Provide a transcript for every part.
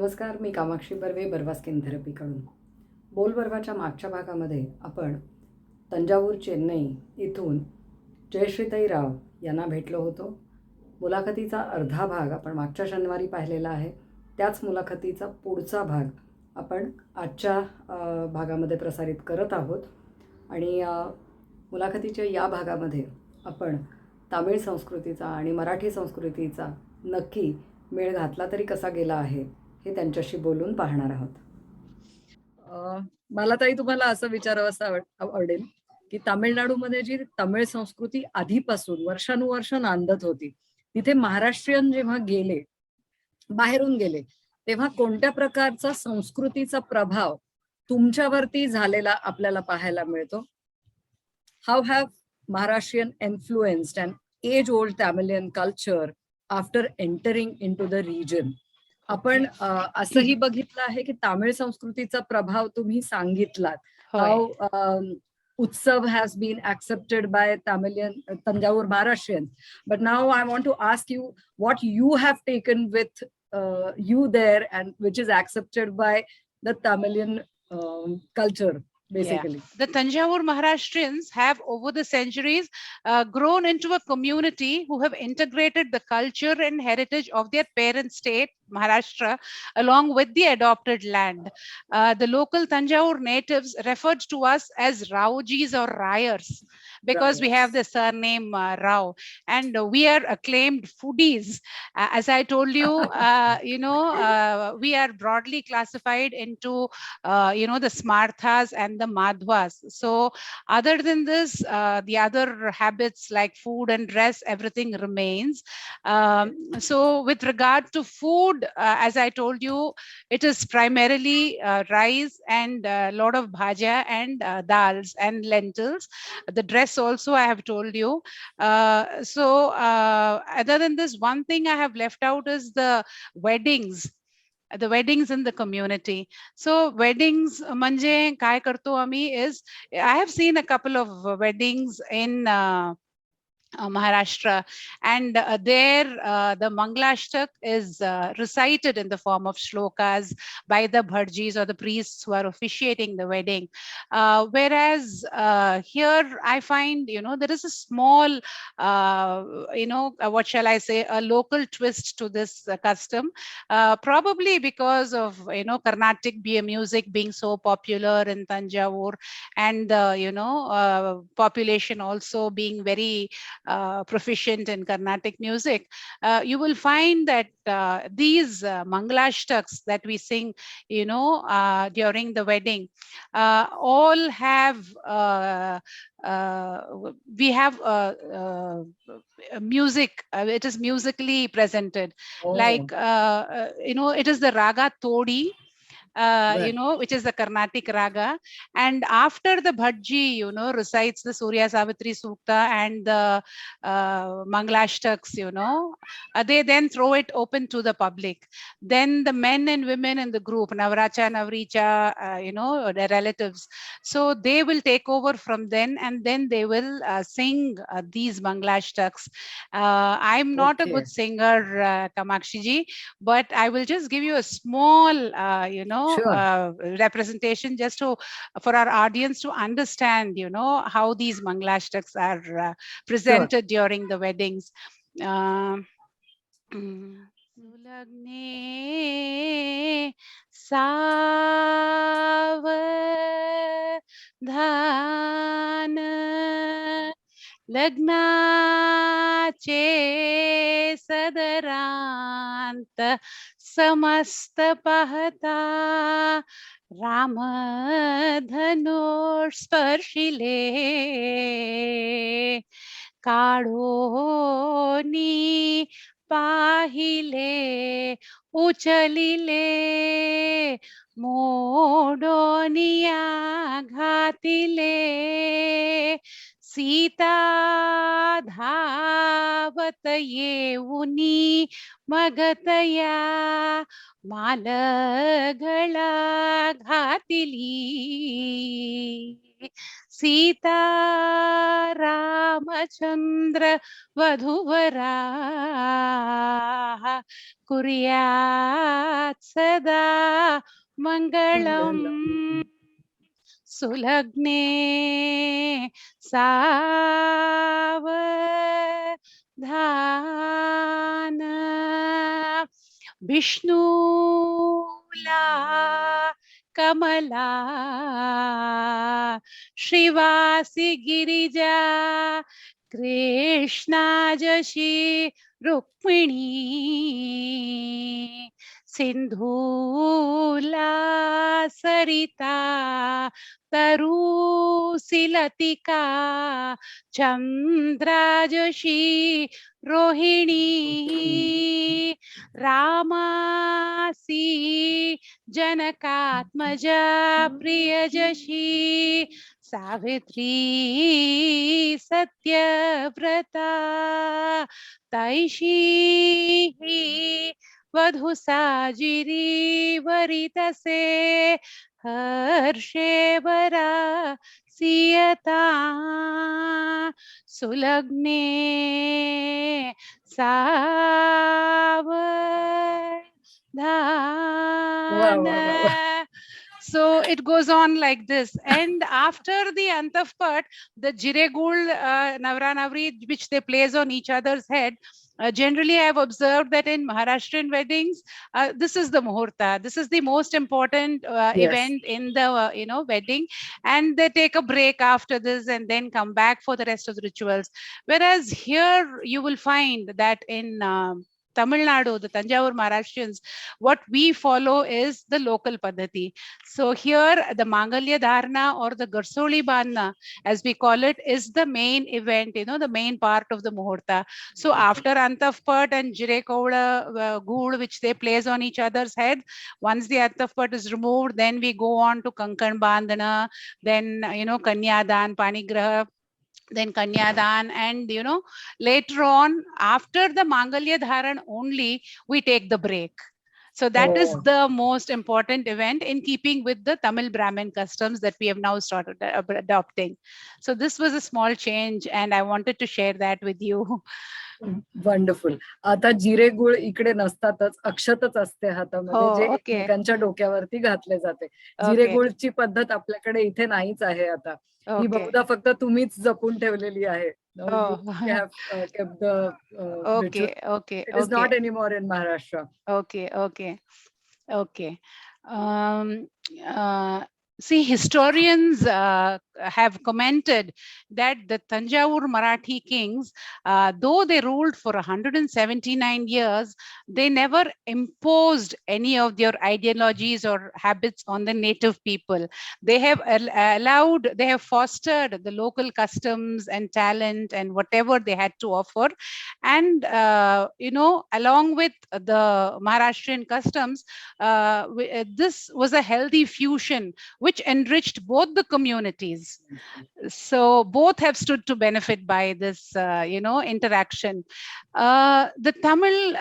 नमस्कार, मी कामाक्षी बर्वे, बर्वा स्किन थेरपीकडून. बोलबर्वाच्या मागच्या भागामध्ये आपण तंजावूर, चेन्नई इथून जयश्रीताई राव यांना भेटलो होतो. मुलाखतीचा अर्धा भाग आपण मागच्या शनिवारी पाहिलेला आहे. त्याच मुलाखतीचा पुढचा भाग आपण आजच्या भागामध्ये प्रसारित करत आहोत. आणि मुलाखतीच्या या भागामध्ये आपण तामिळ संस्कृतीचा आणि मराठी संस्कृतीचा नक्की मेळ घातला तरी कसा गेला आहे हे त्यांच्याशी बोलून पाहणार आहोत. मला ताई तुम्हाला असं विचारावंसं आवडेल की तामिळनाडूमध्ये जी तमिळ संस्कृती आधीपासून वर्षानुवर्ष नांदत होती, तिथे महाराष्ट्रीयन जेव्हा गेले, बाहेरून गेले, तेव्हा कोणत्या प्रकारचा संस्कृतीचा प्रभाव तुमच्यावरती झालेला आपल्याला पाहायला मिळतो? How have Maharashtrian influenced and as old Tamilian culture after entering into the region? आपण असंही बघितलं आहे की तामिळ संस्कृतीचा प्रभाव तुम्ही सांगितलात. हाऊ उत्सव has been accepted by Tamilian Tanjavur Maharashtrians. But now I want to ask you what you have taken with you there and which is accepted by the Tamilian culture. Basically. Yeah. The Tanjavur Maharashtrians have over the centuries grown into a community who have integrated the culture and heritage of their parent state, Maharashtra, along with the adopted land. The local Tanjavur natives referred to us as Raojis or Rayers because we have the surname Rao, and we are acclaimed foodies. As I told you, we are broadly classified into, the Smarthas and the Madhwas. So other than this, the other habits like food and dress, everything remains. So with regard to food, as I told you, it is primarily rice and a lot of bhaja and dals and lentils. The dress also I have told you. Other than this, one thing I have left out is the weddings in the community. So weddings manje काय करतो आम्ही is, I have seen a couple of weddings in Maharashtra, and there the Mangalashtak is recited in the form of shlokas by the bharjis or the priests who are officiating the wedding. Whereas here I find, there is a small, what shall I say, a local twist to this custom, probably because of, Carnatic music being so popular in Tanjavur, and, population also being very proficient in Carnatic music. You will find that these Mangalashtaks that we sing, during the wedding, all have we have music. It is musically presented. Like it is the raga Todi, which is the Carnatic raga. And after the bhajji, recites the Surya Savitri Sukta and the Mangalashtaks, they then throw it open to the public. Then the men and women in the group, Navracha, Navricha, their relatives, so they will take over from then, and then they will sing these Mangalashtaks. I'm not a good singer, Kamakshiji, but I will just give you a small, representation just for our audience to understand, how these Mangalashtaks are presented during the weddings. Sulagne Savadhana लग्नाचे सदरांत समस्त पाहता राम धनुष स्पर्शिले काढोनी पाहिले उचलिले मोडोनिया घातिले सीता धावत येऊनी मगतया मालगळा घातिली सीता रामचंद्र वधुवरा कुर्यात् सदा मंगलम् सुलग्ने सावधान विष्णुला कमला श्रीवासी गिरिजा कृष्णा जशी रुक्मिणी सिंधूला सरिता तरुशिलतिका चंद्राजशी रोहिणी रामासी जनकात्मजा प्रियजशी सावित्री सत्यव्रता तैषी वधु साजिरी वरितसे हर्षे वरा सियता सुलग्ने सावधान. So it goes on like this. And after the Antafpat, the Jiregul Navra Navri, which they place on each other's head, generally I have observed that in Maharashtrian weddings, this is the Muhurta. This is the most important Yes. event in the wedding, and they take a break after this and then come back for the rest of the rituals. Whereas here you will find that in Tamil Nadu, the Tanjavur Maharashtrians, what we follow is the local Paddhati. So here the Mangalya Dharna or the Garsoli Bandhna, as we call it, is the main event, the main part of the Muhurta. So after Antafpat and Jirekoda Good, which they place on each other's head, once the Antafpat is removed, then we go on to Kankan Bandhana, then, Kanyadan, Panigraha, then Kanyadan, and later on, after the Mangalya Dharan only, we take the break. So that is the most important event in keeping with the Tamil Brahmin customs that we have now started adopting. So this was a small change, and I wanted to share that with you. Wonderful. आता जिरे गुळ इकडे नसतातच, अक्षतच असते हातामध्ये, जे okay. एकमेकांच्या डोक्यावरती घातले जाते. जिरे गुळची पद्धत आपल्याकडे इथे नाहीच आहे आता. ही बहुधा फक्त तुम्हीच जपून ठेवलेली आहे. Okay. It is not anymore in Maharashtra. Okay. See, historians have commented that the Tanjavur Marathi kings, though they ruled for 179 years, they never imposed any of their ideologies or habits on the native people. They have they have fostered the local customs and talent and whatever they had to offer. And, along with the Maharashtrian customs, this was a healthy fusion which enriched both the communities. So both have stood to benefit by this, interaction. The Tamil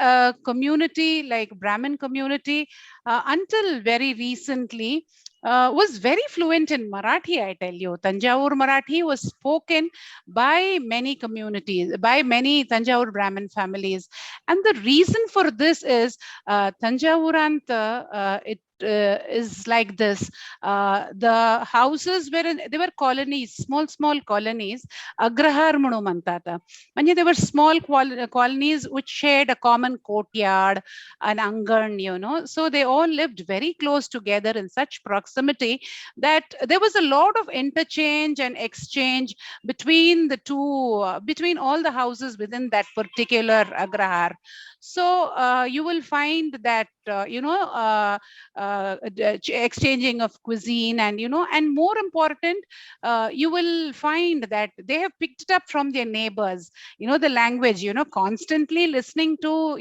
community, like Brahmin community, until very recently, was very fluent in Marathi, I tell you. Tanjavur Marathi was spoken by many communities, by many Tanjavur Brahmin families. And the reason for this is Tanjavuranta, it is like this. The houses they were colonies, small colonies. Agrahar म्हणून म्हणतात. म्हणजे they were small colonies which shared a common courtyard, an angan, so they all lived very close together in such proximity that there was a lot of interchange and exchange between the two, between all the houses within that particular agrahar. So you will find that exchanging of cuisine and more important, you will find that they have picked it up from their neighbors, the language, constantly listening to,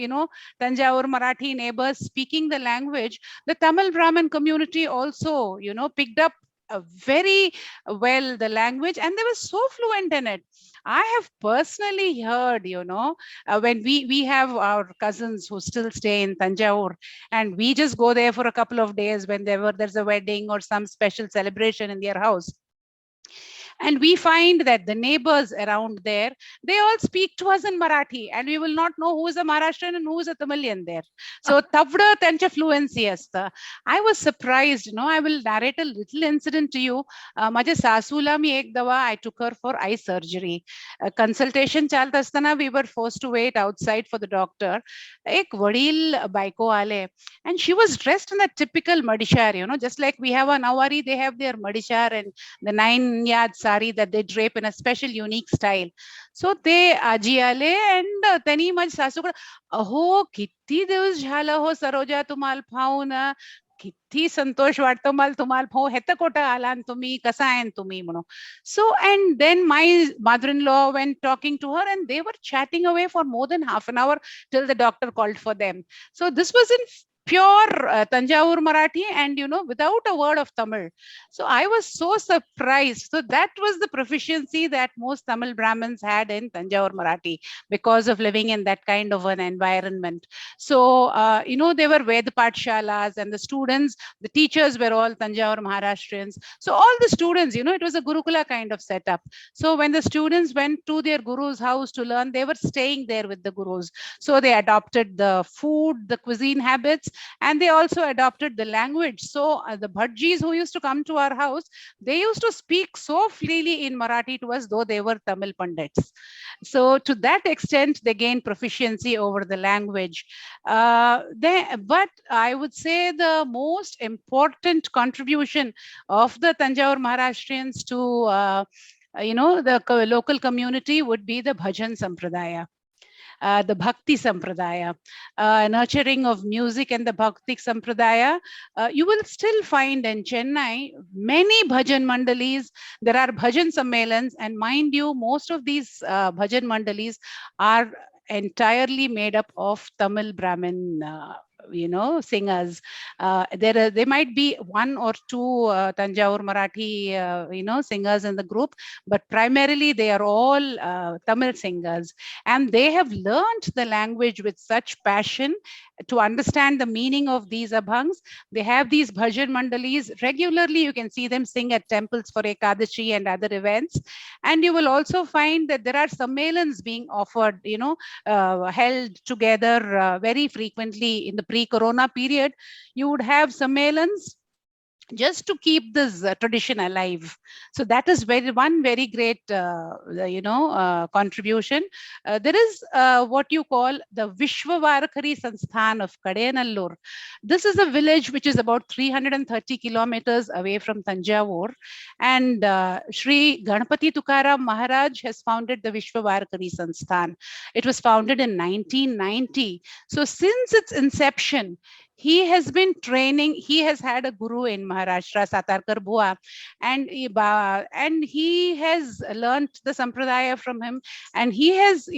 Tanjavur Marathi neighbors speaking the language. The Tamil Brahmin community also, picked up very well the language, and they were so fluent in it. I have personally heard, when we have our cousins who still stay in Tanjavur, and we just go there for a couple of days when there's a wedding or some special celebration in their house. And we find that the neighbors around there, they all speak to us in Marathi, and we will not know who is a Maharashtrian and who is a Tamilian there. So tavda त्यांच्या fluency असतं. I was surprised, I will narrate a little incident to you. माझ्या सासूला मी एक दवा, I took her for eye surgery. Consultation चालत असताना we were forced to wait outside for the doctor. एक वडील बायको आले, and she was dressed in that typical madishar, just like we have a Nawari, they have their madishar and the 9 yard sari that they drape in a special unique style. So ते आजी आले, and त्यांनी माझ्या सासूकडे, अहो किती दिवस झालं हो सरोजा तुम्हाला पाहून, किती संतोष वाटतो मला तुम्हाला पाहून, हेत कोठं आला तुम्ही, कसा आहे तुम्ही म्हणून. So and then my mother-in-law went talking to her, and they were chatting away for more than half an hour till the doctor called for them. So this was in pure Tanjavur Marathi, and without a word of Tamil. So I was so surprised. So that was the proficiency that most Tamil Brahmins had in Tanjavur Marathi because of living in that kind of an environment. So they were Ved Pathshalas, and the students, the teachers were all Tanjavur Maharashtrians. So all the students, it was a Gurukula kind of setup. So when the students went to their guru's house to learn, they were staying there with the gurus. So they adopted the food, the cuisine habits, and they also adopted the language. So the Bhajis who used to come to our house, they used to speak so freely in Marathi to us, though they were Tamil Pandits. So to that extent, they gained proficiency over the language. But I would say the most important contribution of the Tanjavur Maharashtrians to the local community would be the Bhajan Sampradaya. The Bhakti Sampradaya, nurturing of music and the Bhakti Sampradaya. You will still find in Chennai many bhajan mandalis. There are bhajan sammelans, and mind you, most of these bhajan mandalis are entirely made up of Tamil Brahmin singers. There might be one or two Tanjavur Marathi singers in the group, but primarily they are all Tamil singers, and they have learned the language with such passion to understand the meaning of these abhangs. They have these bhajan mandalis regularly. You can see them sing at temples for Ekadashi and other events, and you will also find that there are sammelans being offered, held together very frequently. In the pre-corona period, you would have sammelans just to keep this tradition alive. So that is one very great contribution. There is what you call the Vishwavarakari Sansthan of Kadenallur. This is a village which is about 330 kilometers away from Tanjavur, and Sri Ganpati Tukaram Maharaj has founded the Vishwavarakari Sansthan. It was founded in 1990. So since its inception, he has been training. He has had a guru in Maharashtra, Satarkar Bua, and he has learned the sampradaya from him, and he has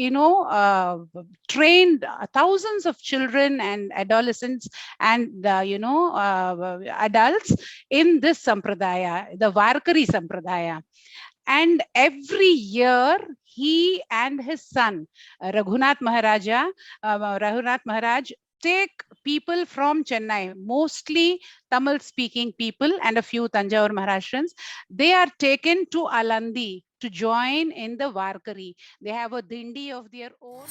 trained thousands of children and adolescents and adults in this sampradaya, the Varkari sampradaya. And every year, he and his son Raghunath Maharaj take people from Chennai, mostly Tamil speaking people and a few Tanjavur Maharashtrians. They are taken to Alandi to join in the Varkari. They have a dindi of their own.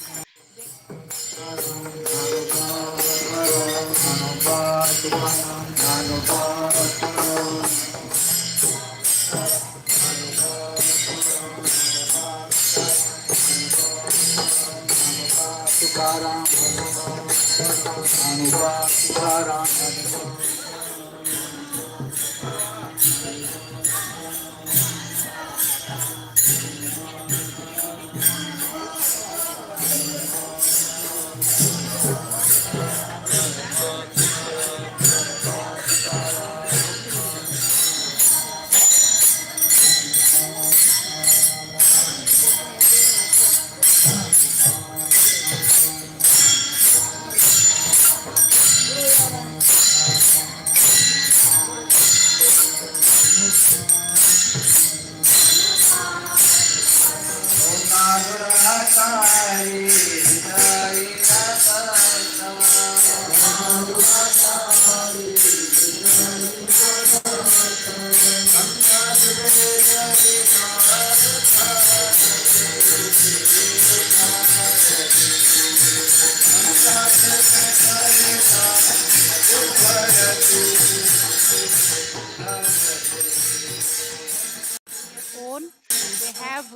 have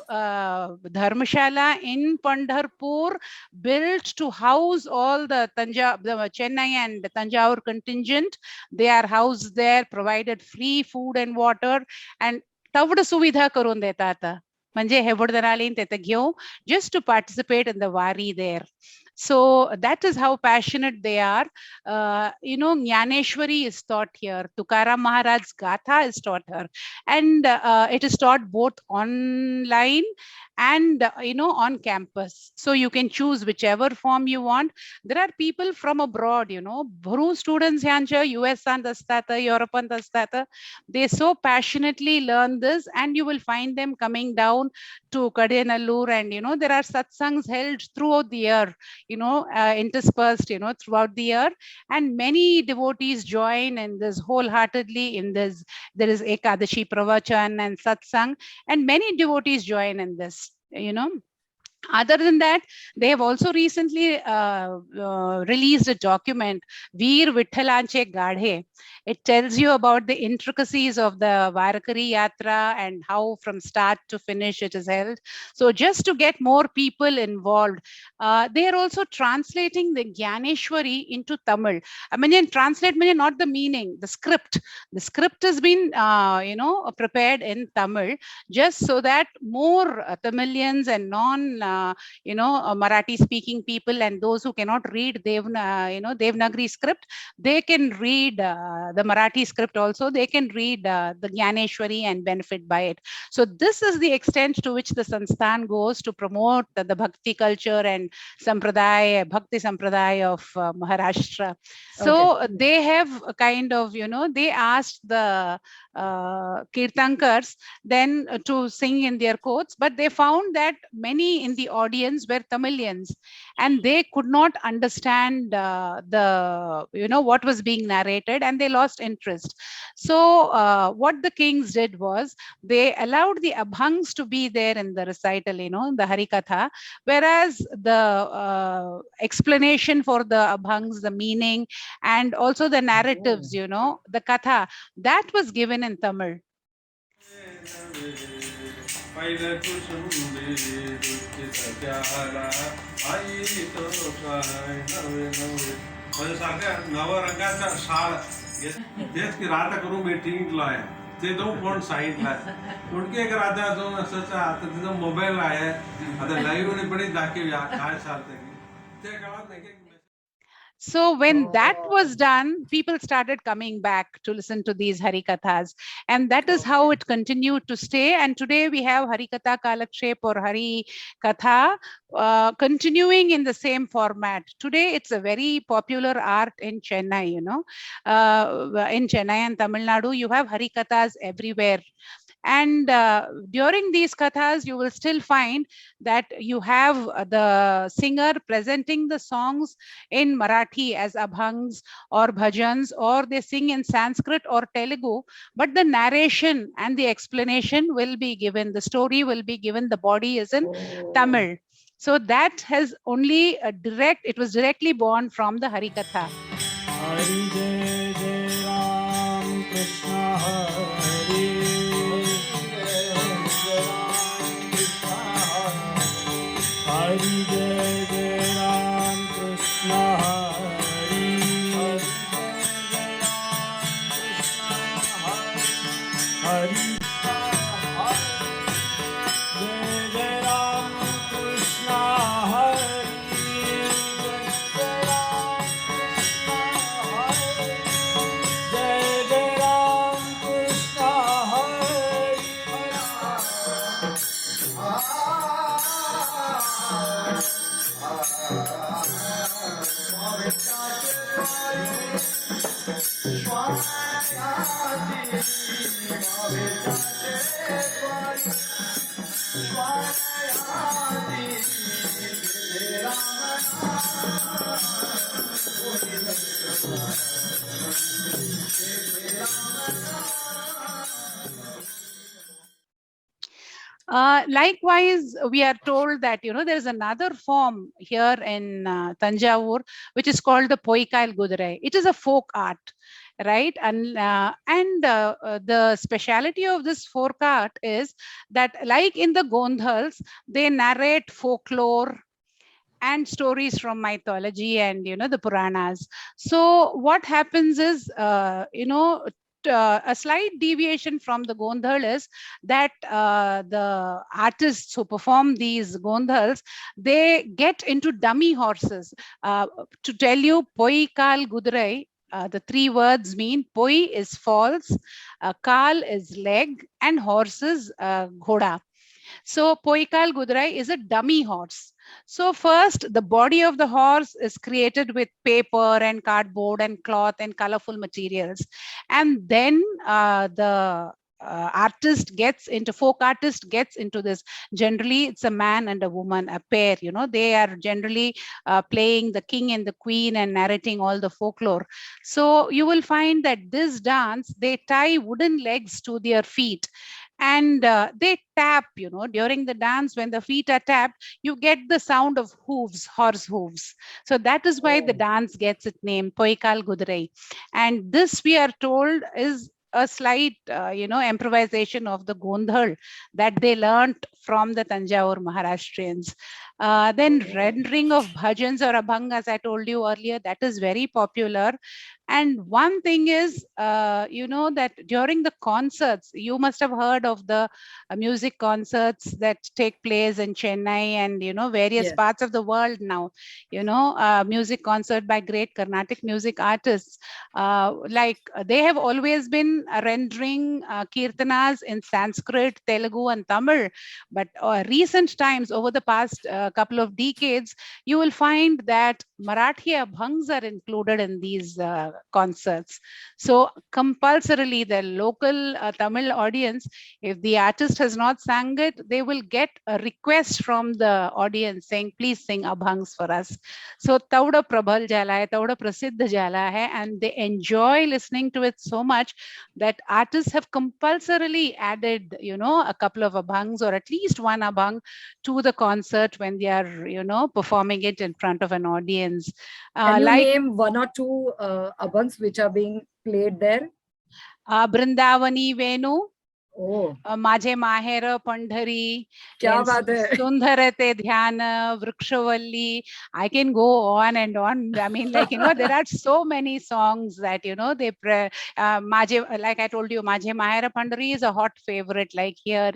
Dharmashala in Pandharpur built to house all the Chennai and Tanjavur contingent. They are housed there, provided free food and water, and तवड सुविधा करून देता आता म्हणजे हेवडदरालीन तेथे घेऊ just to participate in the wari there. So that is how passionate they are. Jnaneshwari is taught here. Tukaram Maharaj's Gatha is taught here. And it is taught both online and, on campus. So you can choose whichever form you want. There are people from abroad, Bhuru students yancha, US and Astata, Europe and Astata. They so passionately learn this, and you will find them coming down to Kadenallur, and, there are satsangs held throughout the year, interspersed, throughout the year, and many devotees join in this wholeheartedly in this. There is Ekadashi Pravachan and Satsang, and many devotees join in this, Other than that, they have also recently released a document, Veer Vithalanche Gadhe. It tells you about the intricacies of the Varakari Yatra and how from start to finish it is held. So just to get more people involved, they are also translating the Jnaneshwari into Tamil. I mean, translate means not the meaning, the script. The script has been, prepared in Tamil, just so that more Tamilians and Marathi speaking people and those who cannot read Devanagari script, they can read the Marathi script also. They can read the Jnaneshwari and benefit by it. So this is the extent to which the Sansthan goes to promote the Bhakti culture and Bhakti Sampradaya of Maharashtra. So they have kind of, they asked the Kirtankars then to sing in their courts, but they found that many in the audience were Tamilians, and they could not understand what was being narrated, and they lost interest. So what the kings did was they allowed the abhangs to be there in the recital, the Harikatha, whereas the explanation for the abhangs, the meaning, and also the narratives, the katha, that was given in Tamil. तेच की राहता करून meeting आहे ते तो कोण सांगितलं कुणके एक राहता तो असंच आता तिचा मोबाईल आहे आता लाईव्ह मध्ये पण दाखवूया काय चालतंय ते काळात नाही. So when that was done, people started coming back to listen to these Harikathas. And that is how it continued to stay. And today we have Harikatha Kalakshep or Harikatha continuing in the same format. Today it's a very popular art in Chennai, in Chennai and Tamil Nadu, you have Harikathas everywhere. And during these kathas, you will still find that you have the singer presenting the songs in Marathi as abhangs or bhajans, or they sing in Sanskrit or Telugu, but the narration and the explanation will be given, the story will be given, the body is in Tamil. So that has only it was directly born from the Harikatha. Hari Jai Jai Ram Krishna Hari. Hari Jai Jai Ram Krishna Hari. Hari Likewise, we are told that, there is another form here in Tanjavur, which is called the Poikail Gudurai. It is a folk art. right? And the speciality of this folk art is that, like in the Gondhals, they narrate folklore and stories from mythology and the Puranas. So what happens is, a slight deviation from the Gondhal is that the artists who perform these Gondhals, they get into dummy horses. To tell you, Poi Kal Gudurai, the three words mean Poi is false, Kal is leg, and horse is ghoda. So Poikal Gudurai is a dummy horse. So first, the body of the horse is created with paper and cardboard and cloth and colorful materials. And then the folk artist gets into this. Generally, it's a man and a woman, a pair, they are generally playing the king and the queen and narrating all the folklore. So you will find that this dance, they tie wooden legs to their feet, and they tap, during the dance. When the feet are tapped, you get the sound of hooves, horse hooves. So that is why the dance gets its name, Poikal Gudurai. And this, we are told, is a slight, improvisation of the Gondhal that they learnt from the Tanjavur Maharashtrians. Then rendering of bhajans or abhang, as I told you earlier, that is very popular. And one thing is, that during the concerts, you must have heard of the music concerts that take place in Chennai and, various Yes. parts of the world now, music concert by great Carnatic music artists. They have always been rendering kirtanas in Sanskrit, Telugu, and Tamil. But recent times, over the past couple of decades, you will find that Marathi abhangs are included in these concerts. So compulsorily, the local Tamil audience, if the artist has not sang it, they will get a request from the audience saying, please sing abhangs for us. So Tauda Prabhal Jala hai, Tauda Prasiddha Jala hai, and they enjoy listening to it so much that artists have compulsorily added, a couple of abhangs or at least one abhang to the concert when they are, performing it in front of an audience. Can you name one or two abhangs which are being played there? Brindavani Venu, Oh, माझे माहेर पंढरी, क्या बात है. सुंदर ते ध्यान, वृक्षवल्ली. I can go on and on. I mean, there are so many songs that, they like I told you, माझे माहेर Pandhari is a hot favorite, like here,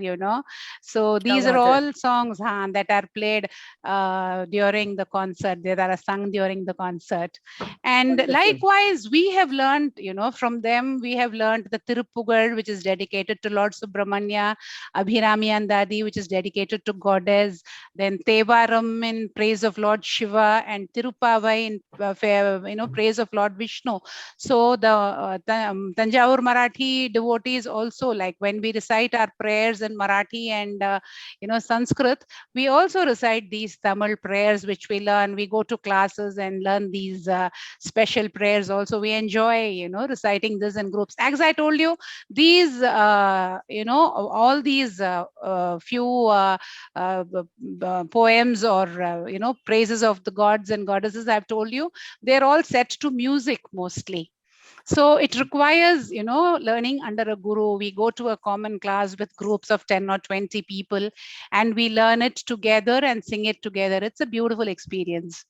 So these are all songs that are played during the concert, that are sung during the concert. And Wonderful. Likewise, we have learned, from them, we have learned the Tiruppugal, which is dedicated to Lord Subramanya, Abhirami Andadi, which is dedicated to Goddess, then Tevaram in praise of Lord Shiva, and Tirupavai in praise of Lord Vishnu. So the Tanjavur Marathi devotees also, like when we recite our prayers in Marathi and Sanskrit, we also recite these Tamil prayers which we learn. We go to classes and learn these special prayers also. We enjoy reciting this in groups. As I told you, these all these few poems or praises of the gods and goddesses I've told you, they're all set to music mostly. So it requires, learning under a guru. We go to a common class with groups of 10 or 20 people, and we learn it together and sing it together. It's a beautiful experience.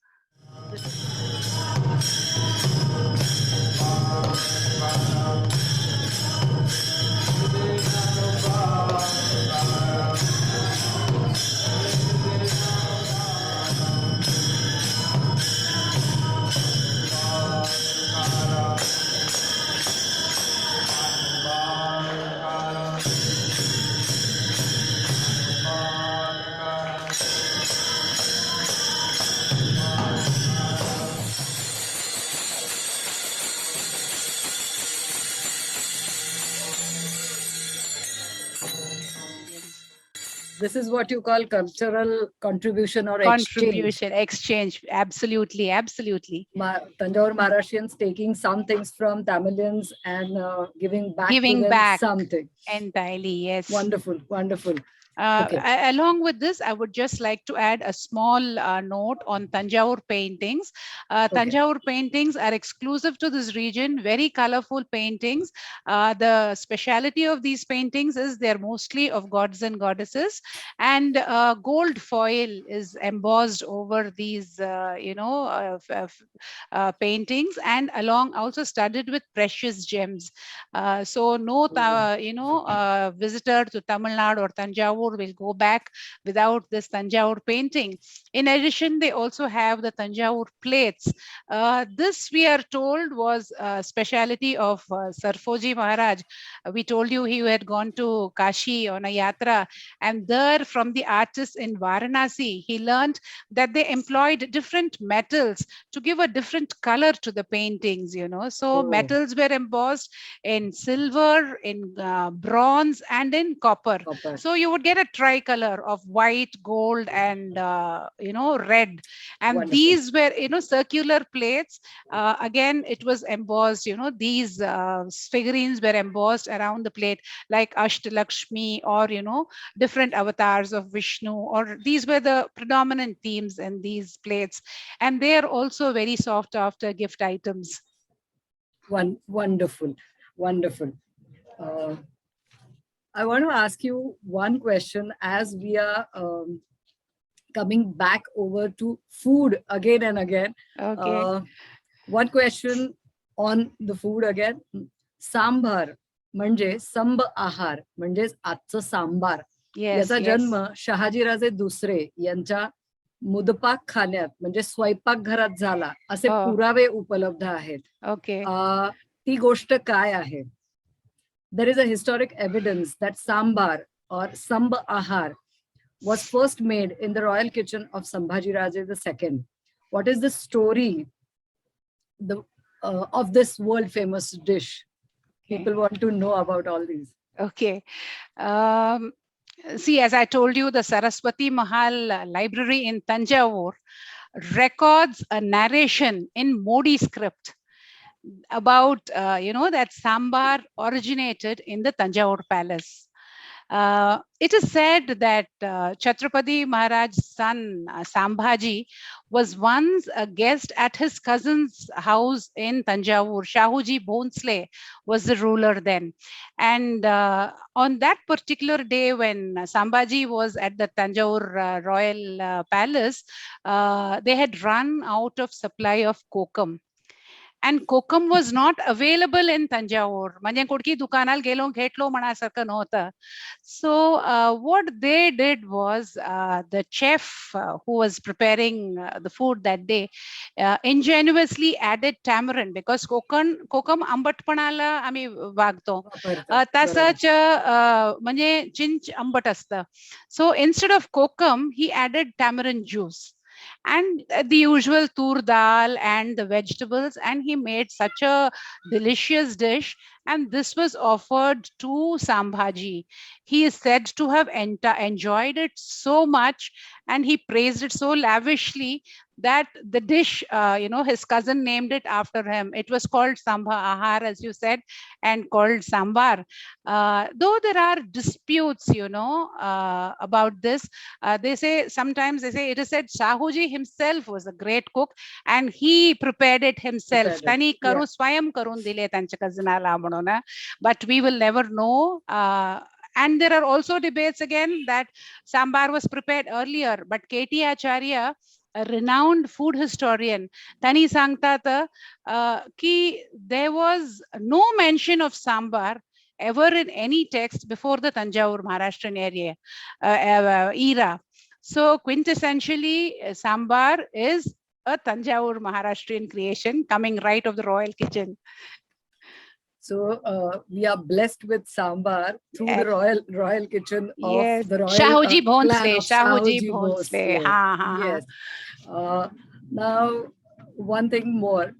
This is what you call cultural contribution or exchange. Absolutely, absolutely. Tanjavur Maharashtrians taking some things from Tamilians and giving back to them something. Entirely, yes. Wonderful, wonderful. Okay. Along with this, I would just like to add a small note on Tanjore paintings. Tanjore paintings are exclusive to this region, very colorful paintings. The speciality of these paintings is they're mostly of gods and goddesses, and gold foil is embossed over these, paintings, and along also studded with precious gems. So no, visitor to Tamil Nadu or Tanjavur will go back without this Tanjavur painting. In addition, they also have the Tanjavur plates. This we are told was a speciality of Sarfoji Maharaj. We told you he had gone to Kashi on a yatra, and there from the artists in Varanasi, he learned that they employed different metals to give a different color to the paintings, So metals were embossed in silver, in bronze, and in copper. So you would get a tricolor of white, gold, and red. And Wonderful. these were circular plates. Again, it was embossed. These figurines were embossed around the plate, like Ashtalakshmi, or different avatars of Vishnu, or these were the predominant themes in these plates. And they are also very sought after gift items. Wonderful, wonderful. I want to ask you one question as we are coming back over to food again and again. Okay. One question on the food again. Sambar म्हणजे संब आहार म्हणजेच आजचं सांबार, याचा जन्म शहाजीराजे दुसरे यांच्या मुदपाक खाण्यात म्हणजे स्वयंपाकघरात झाला असे पुरावे उपलब्ध आहेत. ओके. ती गोष्ट काय आहे? There is a historic evidence that sambar or samb ahar was first made in the royal kitchen of Sambhaji Raje II. What is the story of this world famous dish? People want to know about all these. Okay. See, as I told you, the Saraswati Mahal library in Tanjavur records a narration in Modi script about, that sambar originated in the Tanjavur palace. It is said that Chhatrapati Maharaj's son, Sambhaji, was once a guest at his cousin's house in Tanjavur. Shahuji Bhonsle was the ruler then. And on that particular day when Sambhaji was at the Tanjavur royal palace, they had run out of supply of kokum. And kokum was not available in Tanjavur. म्हणजे कुठकी दुकानाला गेलो घेतलो म्हणासारखं नव्हतं. So what they did was the chef who was preparing the food that day ingenuously added tamarind, because कोकम आंबटपणाला आम्ही वागतो, तसंच म्हणजे चिंच आंबट असतं. So instead of kokum, he added tamarind juice and the usual tur dal and the vegetables, and he made such a delicious dish, and this was offered to Sambhaji. He is said to have enjoyed it so much, and he praised it so lavishly that the dish, his cousin named it after him. It was called Sambha Ahar, as you said, and called Sambar. Though there are disputes, about this, sometimes they say it is said Shahuji himself was a great cook and he prepared it himself. Tani karu swayam karun dile tancha cousinala म्हणून. But we will never know. And there are also debates again that sambar was prepared earlier, but K.T. Acharya, a renowned food historian, Tani Sangtata, ki there was no mention of sambar ever in any text before the Tanjavur Maharashtrian era. So quintessentially, sambar is a Tanjavur Maharashtrian creation coming right of the royal kitchen. So we are blessed with sambar through the royal kitchen of the royal Shahuji Bhonsle. Shahuji Bhonsle. Yes. Now, one thing more.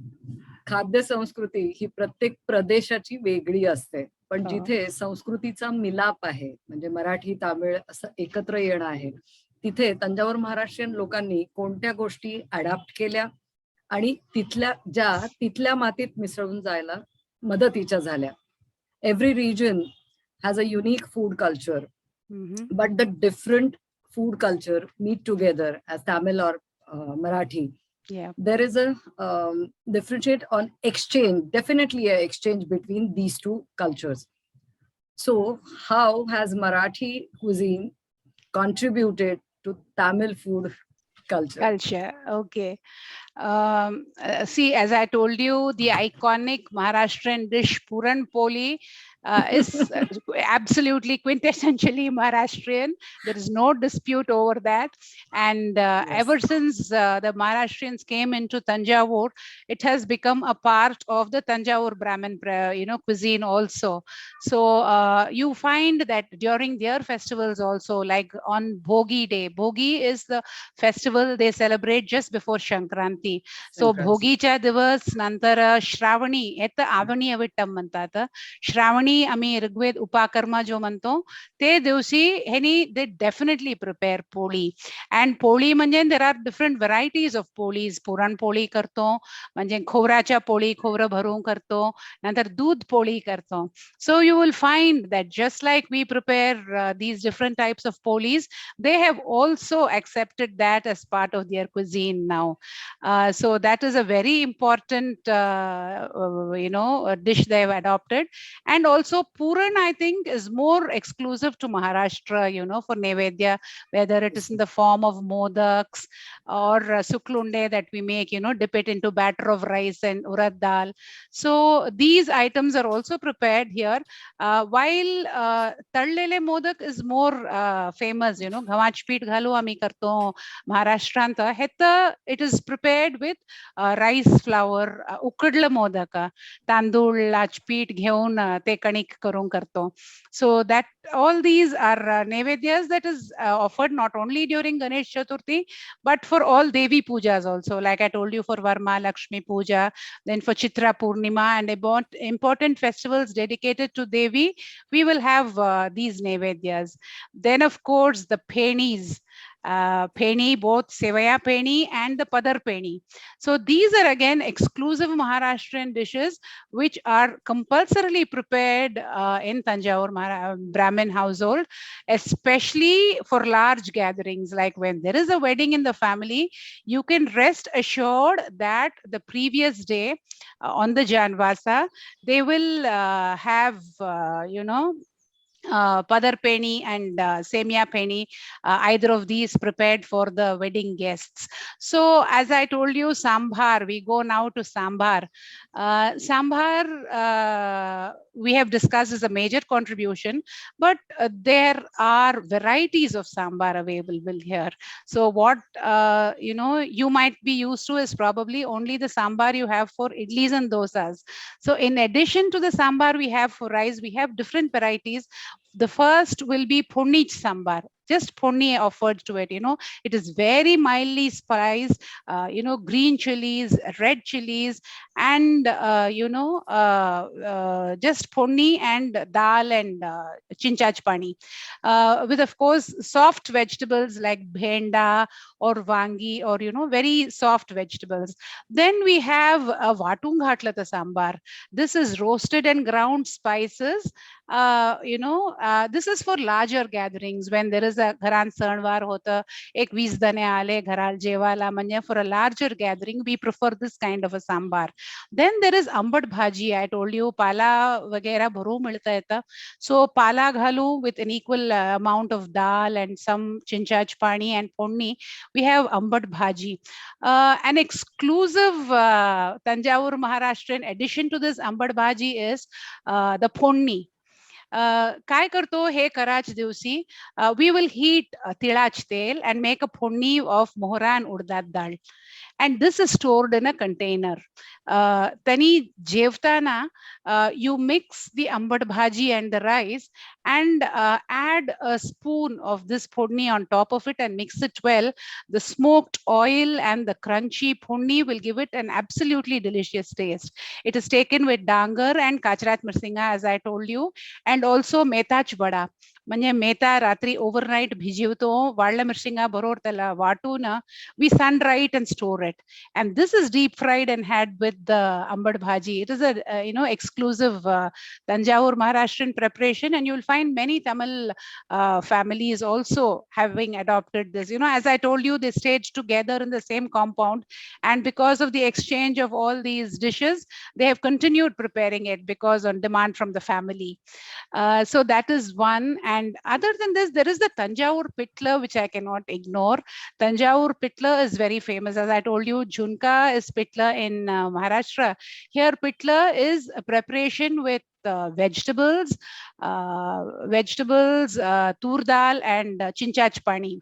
खाद्य संस्कृती ही प्रत्येक प्रदेशाची वेगळी असते, पण जिथे संस्कृतीचा मिलाप आहे, म्हणजे मराठी तामिळ असं एकत्र येणं आहे, तिथे तंजावर महाराष्ट्रीयन लोकांनी कोणत्या गोष्टी अडॅप्ट केल्या आणि तिथल्या मातीत मिसळून जायला मदतीच्या झाल्या. Every region has a unique food culture. but the different food culture meet together as Tamil or Marathi. Yeah. There is a differentiate on exchange, definitely a exchange between these two cultures. So how has Marathi cuisine contributed to Tamil food culture? Culture. Okay. See, as I told you, the iconic Maharashtrian dish Puran Poli is absolutely quintessentially Maharashtrian. There is no dispute over that. And Yes. ever since the Maharashtrians came into Tanjavur, it has become a part of the Tanjavur Brahmin, cuisine also. So you find that during their festivals also, like on Bhogi Day, Bhogi is the festival they celebrate just before Shankranti. So भोगीच्या दिवस नंतर श्रावणी येतं आवणी अविट्टम म्हणतात. श्रावणी आम्ही ऋग्वेद उपाकर्मा जो म्हणतो ते दिवशी ह्यानी they definitely prepare poli. And poli म्हणजे there are different varieties of polis. पुरणपोळी करतो, म्हणजे खोबऱ्याच्या पोळी, खोबरं भरून करतो, नंतर दूध पोळी करतो. So you will find that just like we prepare these different types of polis, they have also accepted that as part of their cuisine now. So that is a very important, dish they have adopted. And also Puran, I think, is more exclusive to Maharashtra, for Nevedya, whether it is in the form of modaks or suklunde that we make, dip it into batter of rice and urad dal. So these items are also prepared here. While tallele modak is more famous, ghavach pith ghalu ami karto Maharashtranta, heta it is prepared with rice flour, ukadla modaka, tandul lach pith घेऊन ते कणिक करून करतो. So that all these are nevedyas that is offered not only during Ganesh Chaturthi, but for all Devi pujas also. Like I told you, for Varma Lakshmi Puja, then for Chitra Purnima and important festivals dedicated to Devi, we will have these nevedyas. Then of course the penis, peni, both sevaya peni and the padar peni. So these are again exclusive Maharashtrian dishes which are compulsorily prepared in Tanjavur Brahmin household, especially for large gatherings. Like when there is a wedding in the family, you can rest assured that the previous day on the Janvasa, they will have, padar peni and semia peni, either of these prepared for the wedding guests. So as I told you, sambar, we go now to sambar. Sambar, we have discussed as a major contribution, but there are varieties of sambar available here. So what, you might be used to is probably only the sambar you have for idlis and dosas. So in addition to the sambar we have for rice, we have different varieties. The first will be Punnich sambar. Just punni offered to it, it is very mildly spiced, green chilies, red chilies, and, just punni and dal and chinchach pani, with of course soft vegetables like bhenda or vangi or, very soft vegetables. Then we have a vatung ghatlata sambar. This is roasted and ground spices. This is for larger gatherings when there is a घरान सणवार होतं, एक 20 जणे आले घराला जेवायला, म्हणजे for a larger gathering we prefer this kind of a sambar. Then there is आंबट भाजी. I told you पाला वगैरह भरू मिळता येतं. So पाला घालू with an equal amount of dal and some chinchach pani and ponni, we have आंबट भाजी. An exclusive Tanjavur Maharashtrian addition to this आंबट भाजी is the ponni. काय करतो हे कराच दिवशी, we will heat तिळाच तेल and make a phonni of mohra and udad dal, and this is stored in a container. Tani jevtana, you mix the ambat bhaji and the rice and add a spoon of this phonni on top of it and mix it well. The smoked oil and the crunchy phonni will give it an absolutely delicious taste. It is taken with dangar and kachrat mirsinga, as I told you, and also metach vada. म्हणजे मेता रात्री overnight भिजवतो, वाळल्या मिरशिंगा बरोबर त्याला वाटून we sun dry it and store it, and this is deep fried and had with the ambad bhaji. It is a exclusive Tanjavur Maharashtrian preparation, and you will find many Tamil families also having adopted this. As I told you, they stayed together in the same compound, and because of the exchange of all these dishes, they have continued preparing it because on demand from the family. So that is one. And other than this, there is the Tanjavur Pitla, which I cannot ignore. Tanjavur Pitla is very famous. As I told you, Junka is Pitla in Maharashtra. Here, Pitla is a preparation with vegetables, tur dal, and chinchach pani.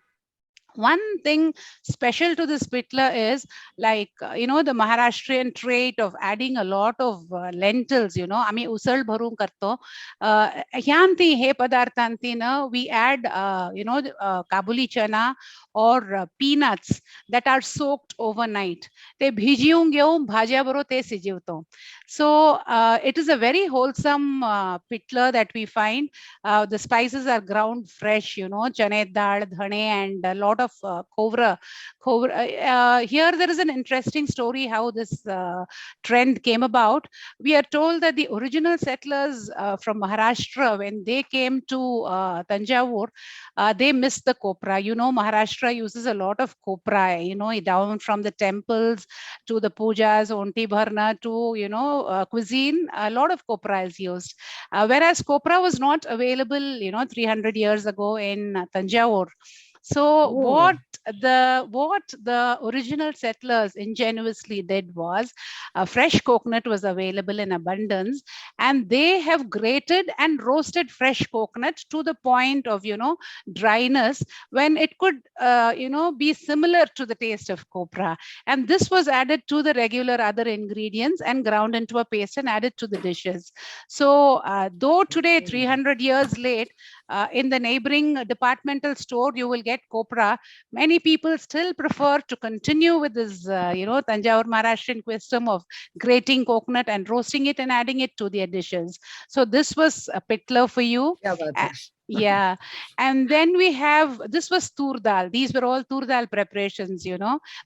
One thing special to this pitla is like, the Maharashtrian trait of adding a lot of lentils, आम्ही उसळ भरून करतो. ह्यांती हे पदार्थांती ना, we add, kabuli chana or peanuts that are soaked overnight. ते भिजवून घेऊन भाज्याबरोबर ते शिजवतो. So it is a very wholesome pitla that we find. The spices are ground fresh, chane dal, dhane, and a lot of kovra. Here there is an interesting story how this trend came about. We are told that the original settlers from Maharashtra, when they came to Tanjavur, they missed the copra. Maharashtra uses a lot of copra, down from the temples to the pujas, onti bharna to, cuisine, a lot of copra is used. Whereas copra was not available, 300 years ago in Tanjavur. So what the original settlers ingenuously did was, fresh coconut was available in abundance, and they have grated and roasted fresh coconut to the point of dryness, when it could be similar to the taste of copra, and this was added to the regular other ingredients and ground into a paste and added to the dishes. So though today 300 years late, in the neighboring departmental store you will get copra, many people still prefer to continue with this Tanjavur Maharashtrian custom of grating coconut and roasting it and adding it to their dishes. So this was a pitla for you. क्या बात है. Yeah. And then we have, this was tur dal. These were all tur dal preparations,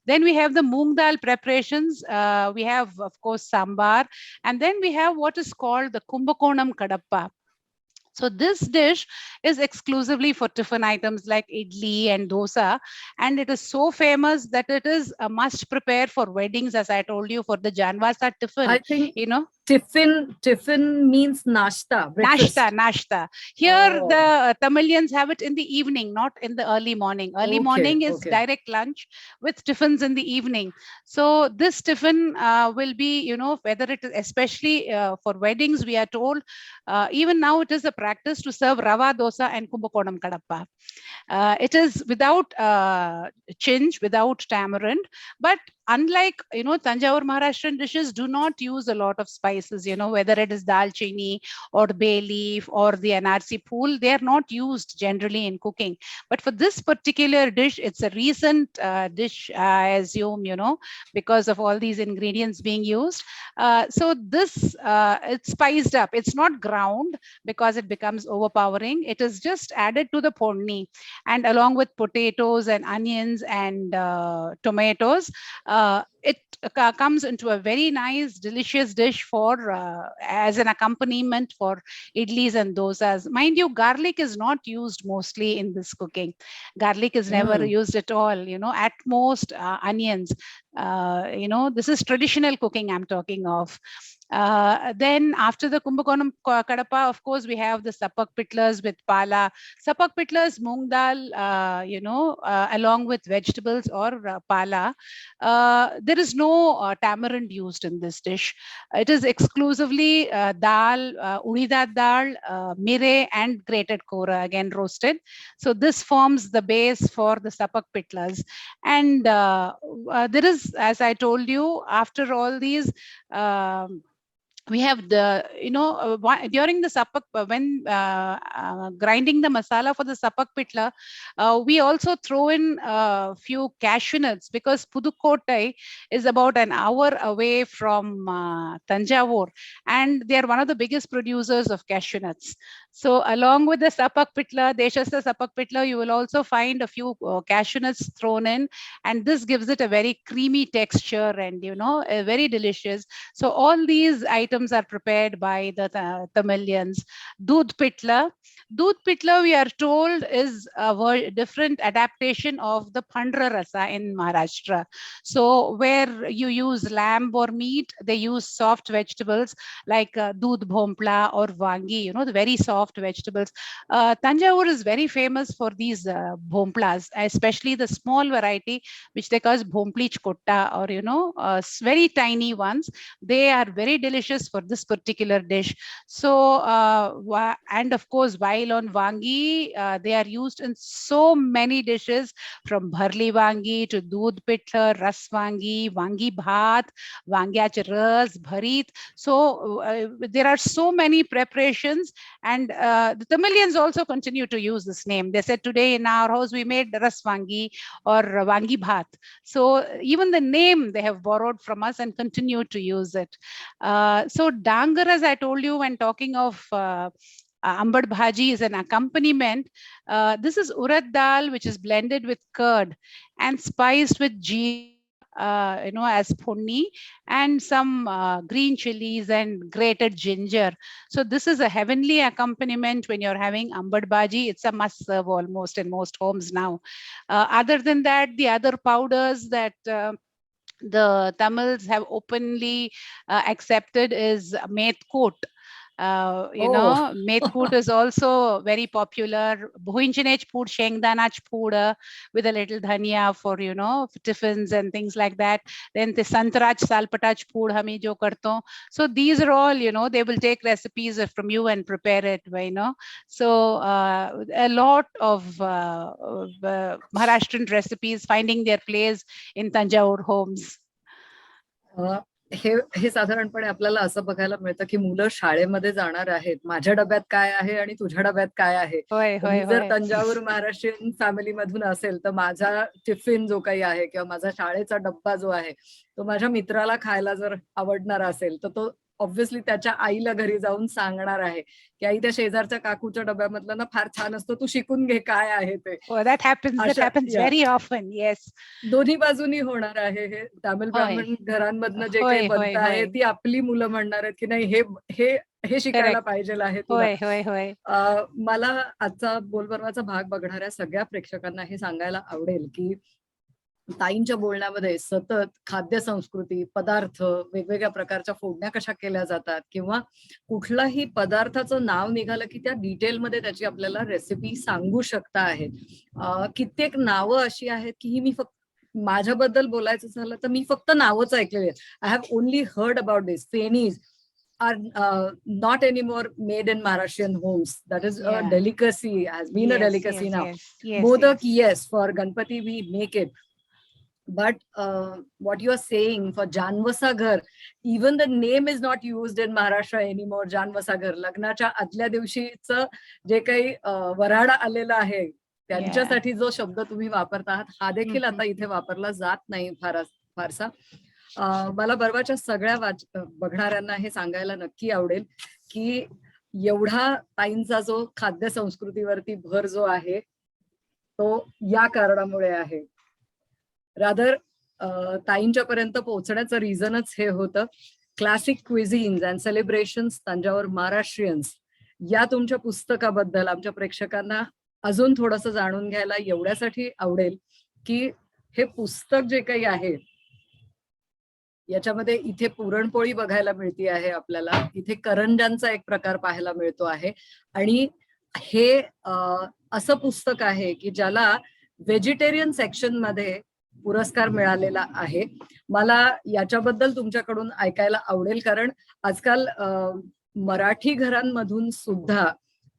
Then we have the moong dal preparations. We have, of course, sambar. And then we have what is called the Kumbakonam Kadappa. So this dish is exclusively for tiffin items like idli and dosa, and it is so famous that it is a must prepare for weddings, as I told you, for the Janvasa tiffin. I think tiffin means nashta. Breakfast. Nashta. Here the Tamilians have it in the evening, not in the early morning. Early morning is direct lunch with tiffins in the evening. So this tiffin will be, whether it is especially for weddings, we are told, even now it is a practice to serve rava dosa and Kumbakonam kadappa. It is without chinch, without tamarind, but unlike, Tanjavur Maharashtrian dishes do not use a lot of spices, whether it is dalchini or bay leaf or the anarsi phool, they are not used generally in cooking. But for this particular dish, it's a recent dish, I assume, because of all these ingredients being used. So this, it's spiced up. It's not ground because it becomes overpowering. It is just added to the ponni, and along with potatoes and onions and tomatoes, it comes into a very nice, delicious dish for as an accompaniment for idlis and dosas. Mind you, garlic is not used mostly in this cooking. Garlic is never used at all. At most onions. This is traditional cooking I'm talking of. Then after the Kumbakonam kadappa, of course, we have the sapak pitlas with pala. Sapak pitlas, moong dal, along with vegetables or pala. There is no tamarind used in this dish. It is exclusively dal, udidad dal, mire, and grated kora, again roasted. So this forms the base for the sapak pitlas. And there is, as I told you, after all these we have the, during the sapak, when grinding the masala for the sapak pitla, we also throw in a few cashew nuts, because Pudukottai is about an hour away from Tanjavur, and they are one of the biggest producers of cashew nuts. So along with the sapak pitla, Deshastha sapak pitla, you will also find a few cashew nuts thrown in, and this gives it a very creamy texture and, very delicious. So all these items are prepared by the Tamilians. Doodh pitla. Doodh pitla, we are told, is a different adaptation of the Pandra Rasa in Maharashtra. So where you use lamb or meat, they use soft vegetables like doodh bhompla or vangi, the very soft vegetables. Tanjavur is very famous for these bhomplas, especially the small variety, which they call bhompli chkotta, or, very tiny ones. They are very delicious for this particular dish. So, and of course, while on vangi, they are used in so many dishes, from bharli vangi to doodh pitla, ras vangi, vangi bhat, vangyach ras, bharit. So there are so many preparations, and the Tamilians also continue to use this name. They said, today in our house we made ras vangi or vangi bhat. So even the name they have borrowed from us and continue to use it. So dangar, as I told you when talking of ambad bhaji, is an accompaniment. This is urad dal, which is blended with curd and spiced with jeera, as punni, and some green chilies and grated ginger. So this is a heavenly accompaniment when you're having ambad bhaji. It's a must serve almost in most homes now. Other than that, the other powders that the Tamils have openly accepted is Methkot. Methkot is also very popular. Bhuinjanech Pood, Shengdanach Pood with a little dhania for, for tiffins and things like that. Then the Santarach Salpatach Pood hami jo karto. So these are all, they will take recipes from you and prepare it, So a lot of Maharashtrian recipes finding their place in Tanjavur homes. हे साधारणपणे आपल्याला असं बघायला मिळतं की मुलं शाळेमध्ये जाणार आहेत, माझ्या डब्यात काय आहे आणि तुझ्या डब्यात काय आहे. मी जर तंजावूर महाराष्ट्रीयन फॅमिली मधून असेल तर माझा टिफिन जो काही आहे किंवा माझा शाळेचा डब्बा जो आहे तो माझ्या मित्राला खायला जर आवडणार असेल तर तो ऑब्व्हियसली त्याच्या आईला घरी जाऊन सांगणार आहे की आई, त्या शेजारच्या काकूच्या डब्यामधलं ना फार छान असतं, तू शिकून घे काय आहे ते. That happens very often. Yes. दोन्ही बाजूनी होणार आहे हे. तामिळ ब्राह्मण घरांमधनं जे काही बनत आहे ती आपली मुलं म्हणणार आहेत की नाही, हे हे शिकायला पाहिजे आहे तुला. मला आजचा बोलबर्वाचा भाग बघणाऱ्या सगळ्या प्रेक्षकांना हे सांगायला आवडेल की ताईंच्या बोलण्यामध्ये सतत खाद्य संस्कृती, पदार्थ, वेगवेगळ्या प्रकारच्या फोडण्या कशा केल्या जातात किंवा कुठलाही पदार्थाचं नाव निघालं की त्या डिटेलमध्ये त्याची आपल्याला रेसिपी सांगू शकता आहेत. कित्येक नावं अशी आहेत की ही मी फक्त, माझ्याबद्दल बोलायचं झालं तर मी फक्त नावच ऐकलेली आहेत. I have only heard about this. Fenis are not anymore made in Maharashtrian homes. That is a delicacy, has been a delicacy now. Modak, yes, for Ganpati we make it. But what you are saying for Janvasa Ghar, even the name is not used in Maharashtra anymore. Janvasa Ghar, लग्नाच्या आदल्या दिवशीचं जे काही वऱ्हाड आलेलं आहे त्यांच्यासाठी जो शब्द तुम्ही वापरत आहात हा देखील आता इथे वापरला जात नाही फारसा. मला बर्वाच्या सगळ्या बघणाऱ्यांना हे सांगायला नक्की आवडेल की एवढा ताईंचा जो खाद्य संस्कृतीवरती भर जो आहे तो या कारणामुळे आहे. रादर ताईंच्या पर्यंत पोहोचण्याचं रिझनच हे होतं. Classic cuisines and celebrations Thanjavur Maharashtrians या तुमच्या पुस्तकाबद्दल आमच्या प्रेक्षकांना अजून थोडंसं जाणून घ्यायला एवढ्यासाठी आवडेल की हे पुस्तक जे काही आहे याच्यामध्ये इथे पुरणपोळी बघायला मिळते आहे आपल्याला, इथे करंजांचा एक प्रकार पाहायला मिळतो आहे आणि हे असं पुस्तक आहे की ज्याला व्हेजिटेरियन सेक्शन मध्ये पुरस्कार मिळालेला आहे. मला याच्याबद्दल तुमच्याकडून ऐकायला आवडेल कारण आजकाल मराठी घरांमधून सुद्धा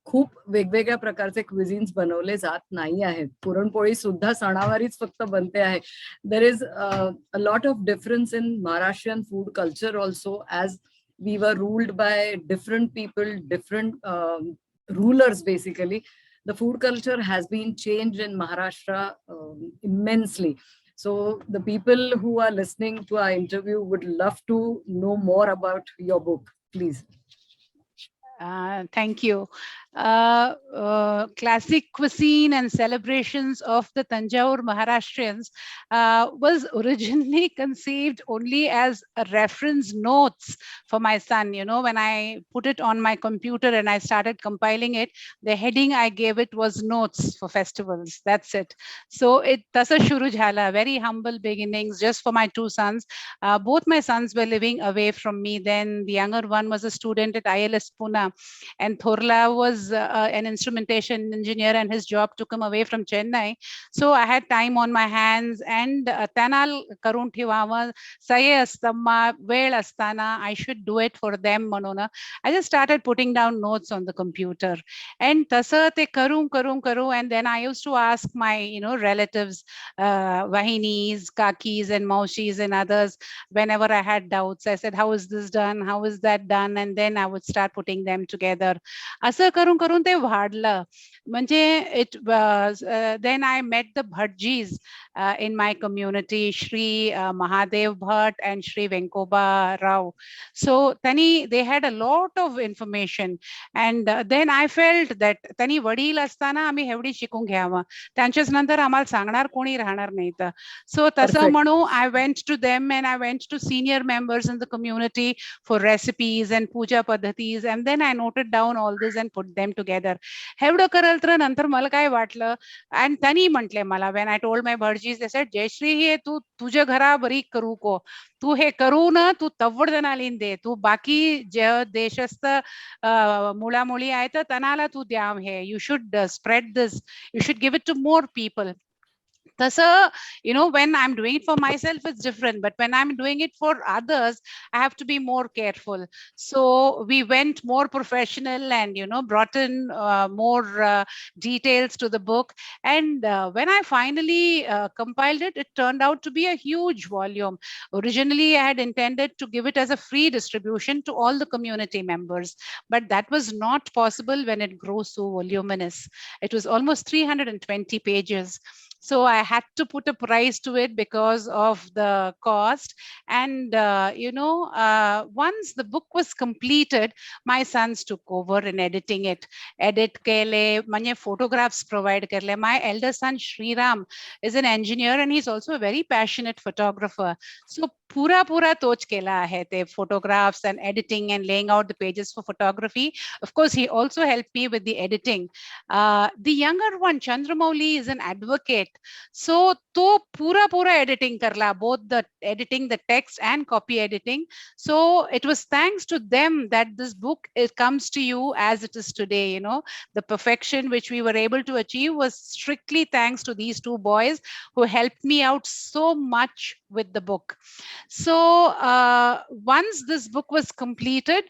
खूप वेगवेगळ्या प्रकारचे क्विझिन्स बनवले जात नाही आहेत. पुरणपोळी सुद्धा सणावारीच फक्त बनते आहे. There is a lot of difference in Maharashtrian food culture also, as we were ruled by different people, different rulers basically. The food culture has been changed in Maharashtra immensely. So the people who are listening to our interview would love to know more about your book, please. Thank you. Classic cuisine and celebrations of the Tanjore Maharashtrians was originally conceived only as a reference notes for my son. You know, when I put it on my computer and I started compiling it, the heading I gave it was notes for festivals. That's it. So it tasa shuru jhala, very humble beginnings just for my two sons. Both my sons were living away from me then. The younger one was a student at ILS Pune, and Thorla was an instrumentation engineer, and his job took him away from Chennai. So I had time on my hands, and Tanal Karun Thiwama, Saye Astamma, Vel Astana, I should do it for them, Manona. I just started putting down notes on the computer. And Tasa te karu, and then I used to ask my, relatives, Vahinis, Kakis, and Maushis, and others, whenever I had doubts. I said, how is this done? How is that done? And then I would start putting them together. असं करून करून ते वाढलं. म्हणजे it was then I met the Bhatjis in my community, Shri Mahadev Bhatt and Shri Venkoba Rao. So Tani, they had a lot of information, and then I felt that Tani वडील असताना आम्ही एवढी शिकून घ्यावं, त्यांच्याच नंतर आम्हाला सांगणार कोणी राहणार नाही. तर सो तसं म्हणू I went to them, and I went to senior members in the community for recipes and puja paddhatis, and then I noted down all this and put them together. एवढं करल तर नंतर मला काय वाटलं, and त्यांनी म्हटले मला, when I told my Bharjis, they said, Jayashree, हे तू तुझ्या घरा बरी करू को, तू हे करू ना, तू तव्वड जणालीन दे, तू बाकी जे देशस्थ मुळामुळी आहेत त्यांना तू द्या, हे you should spread this, you should give it to more people. So, when I'm doing it for myself, it's different. But when I'm doing it for others, I have to be more careful. So we went more professional and, brought in more details to the book. And when I finally compiled it, it turned out to be a huge volume. Originally, I had intended to give it as a free distribution to all the community members. But that was not possible when it grows so voluminous. It was almost 320 pages. So I had to put a price to it because of the cost. And, once the book was completed, my sons took over in editing it. Edit kele, manye photographs provide karle. My elder son, Sriram, is an engineer, and he's also a very passionate photographer. So pura toj kela hai te photographs and editing and laying out the pages for photography. Of course, he also helped me with the editing. The younger one, Chandramouli, is an advocate. So to pura editing karla, both the editing, the text and copy editing. So it was thanks to them that this book, it comes to you as it is today. The perfection which we were able to achieve was strictly thanks to these two boys who helped me out so much with the book. So once this book was completed,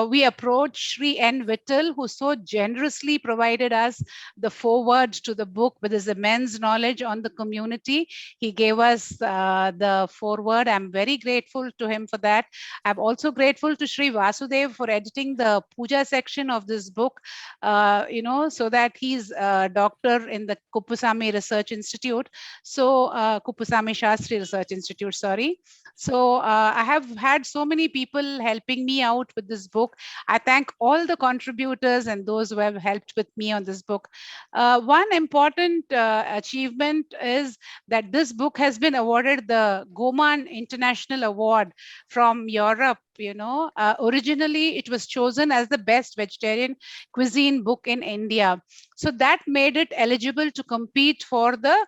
we approached Shri N. Vittal, who so generously provided us the foreword to the book with his immense knowledge on the community. He gave us the foreword. I'm very grateful to him for that. I'm also grateful to Shri Vasudev for editing the puja section of this book, so that he's a doctor in the Kuppusamy Research Institute. So Kuppusamy Shastri Research Institute, sorry. So I have had so many people helping me out with this book. I thank all the contributors and those who have helped with me on this book. One important achievement is that this book has been awarded the Goman International Award from Europe. Originally it was chosen as the best vegetarian cuisine book in India. So that made it eligible to compete for the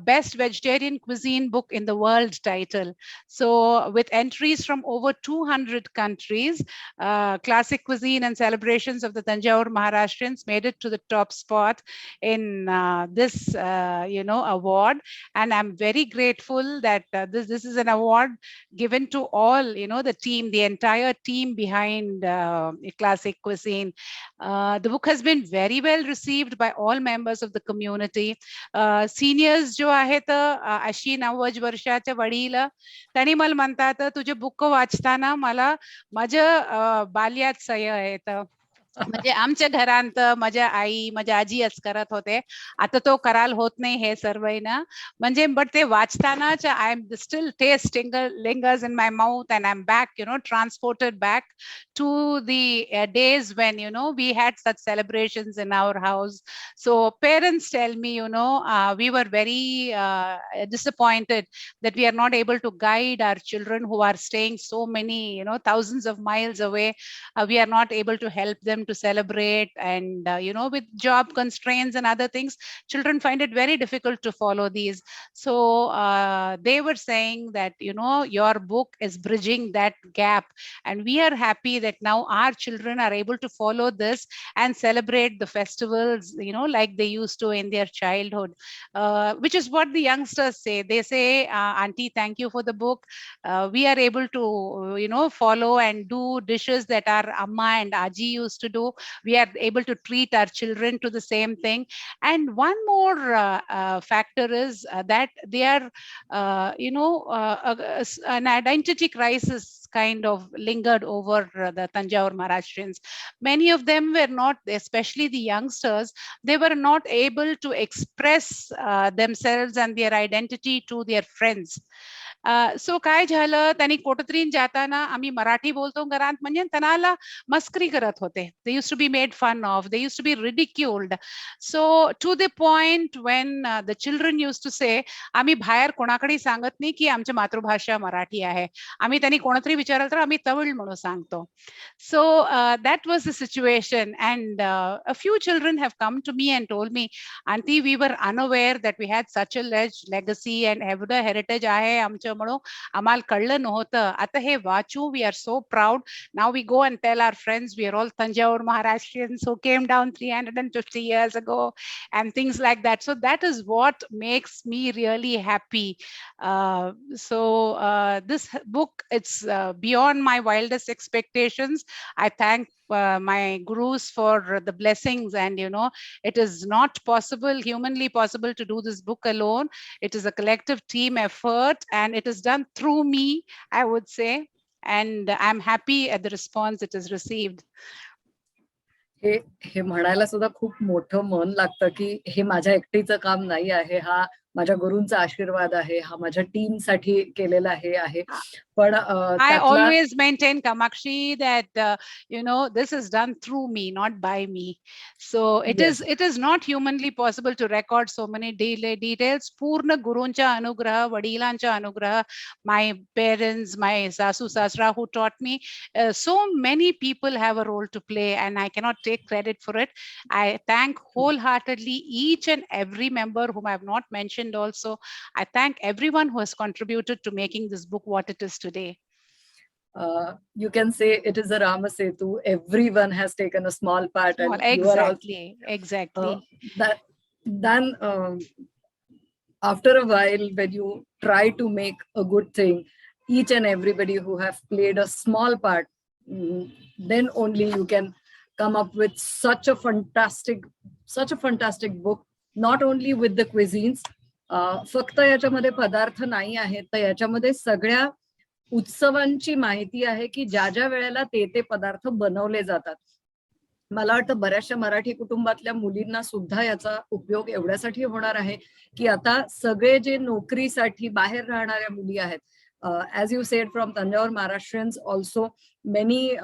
best vegetarian cuisine book in the world title. So with entries from over 200 countries, classic cuisine and celebrations of the Tanjore Maharashtrians made it to the top spot in this, award. And I'm very grateful that this is an award given to all, the team, the entire team behind Classic Cuisine. The book has been very well received by all members of the community. Seniors जो आहेत 80-90 वर्षाच्या वडील त्यांनी मला म्हणतात तुझे book वाचताना मला माझ्या बाल्यात सय आहेत. म्हणजे आमच्या घरात माझ्या आई माझ्या आजीच करत होते, आता तो कराल होत नाही हे सर्व ना. म्हणजे बट ते वाचतानाच I am still taste lingers in my mouth and I'm back, transported back to the days when we had such celebrations in our house. So parents tell me we were very disappointed that we are not able to guide our children who are staying so many thousands of miles away. We are not able to help them to celebrate, and with job constraints and other things, children find it very difficult to follow these. So they were saying that your book is bridging that gap, and we are happy that now our children are able to follow this and celebrate the festivals like they used to in their childhood, which is what the youngsters say. They say, auntie, thank you for the book. We are able to follow and do dishes that our amma and aji used to do. We are able to treat our children to the same thing. And one more factor is that they are an identity crisis kind of lingered over the Tanjore Maharashtrians. Many of them were not, especially the youngsters, they were not able to express themselves and their identity to their friends. सो काय झालं, त्यांनी कोटत्रीन जाताना आम्ही मराठी बोलतो घरात म्हणजे त्यांना मस्करी करत होते. They used to be made fun of, they used to be ridiculed. So to the point when the children used to say, आम्ही बाहेर कोणाकडे सांगत नाही की आमची मातृभाषा मराठी आहे. आम्ही त्यांनी कोणतरी विचारलं तर आम्ही तमिळ म्हणून सांगतो. So that was the situation, and a few children have come to me and told me, auntie, we were unaware that we had such a legacy and heritage आहे आमच्यामुळं, आम्हाला कळलं नव्हतं. आता हे वाचू, we are so proud. Now we go and tell our friends we are all Tanjore Maharashtrians who came down 350 years ago and things like that. So that is what makes me really happy. This book, it's beyond my wildest expectations. I thank my gurus for the blessings, and it is not possible, humanly possible, to do this book alone. It is a collective team effort, and it is done through me, I would say, and I'm happy at the response it has received. हे म्हणायला सुद्धा खूप मोठं मन लागतं की हे माझ्या एकटीचं काम नाही आहे, हा माझ्या गुरूंचा आशीर्वाद आहे, हा माझ्या टीम साठी केलेला हे आहे. पण I always maintain, Kamakshi, that this is done through me, not by me. So it is not humanly possible to record so many details. Purna Guruncha Anugraha, Vadilancha Anugraha, my parents, my Sasu Sasra who taught me. So many people have a role to play, and I cannot take credit for it. I thank wholeheartedly each and every member whom I have not mentioned also. I thank everyone who has contributed to making this book what it is today. You can say it is a Rama Setu. Everyone has taken a small part. And exactly. Then after a while, when you try to make a good thing, each and everybody who have played a small part, then only you can come up with such a fantastic book. Not only with the cuisines, फक्त याच्यामध्ये पदार्थ नाही आहेत, तर याच्यामध्ये सगळ्या उत्सवांची माहिती आहे की ज्या ज्या वेळेला ते पदार्थ बनवले जातात. मला वाटतं बऱ्याचशा मराठी कुटुंबातल्या मुलींना सुद्धा याचा उपयोग एवढ्यासाठी होणार आहे की आता सगळे जे नोकरीसाठी बाहेर राहणाऱ्या मुली आहेत, as you said, from Tanjore Maharashtrians also, many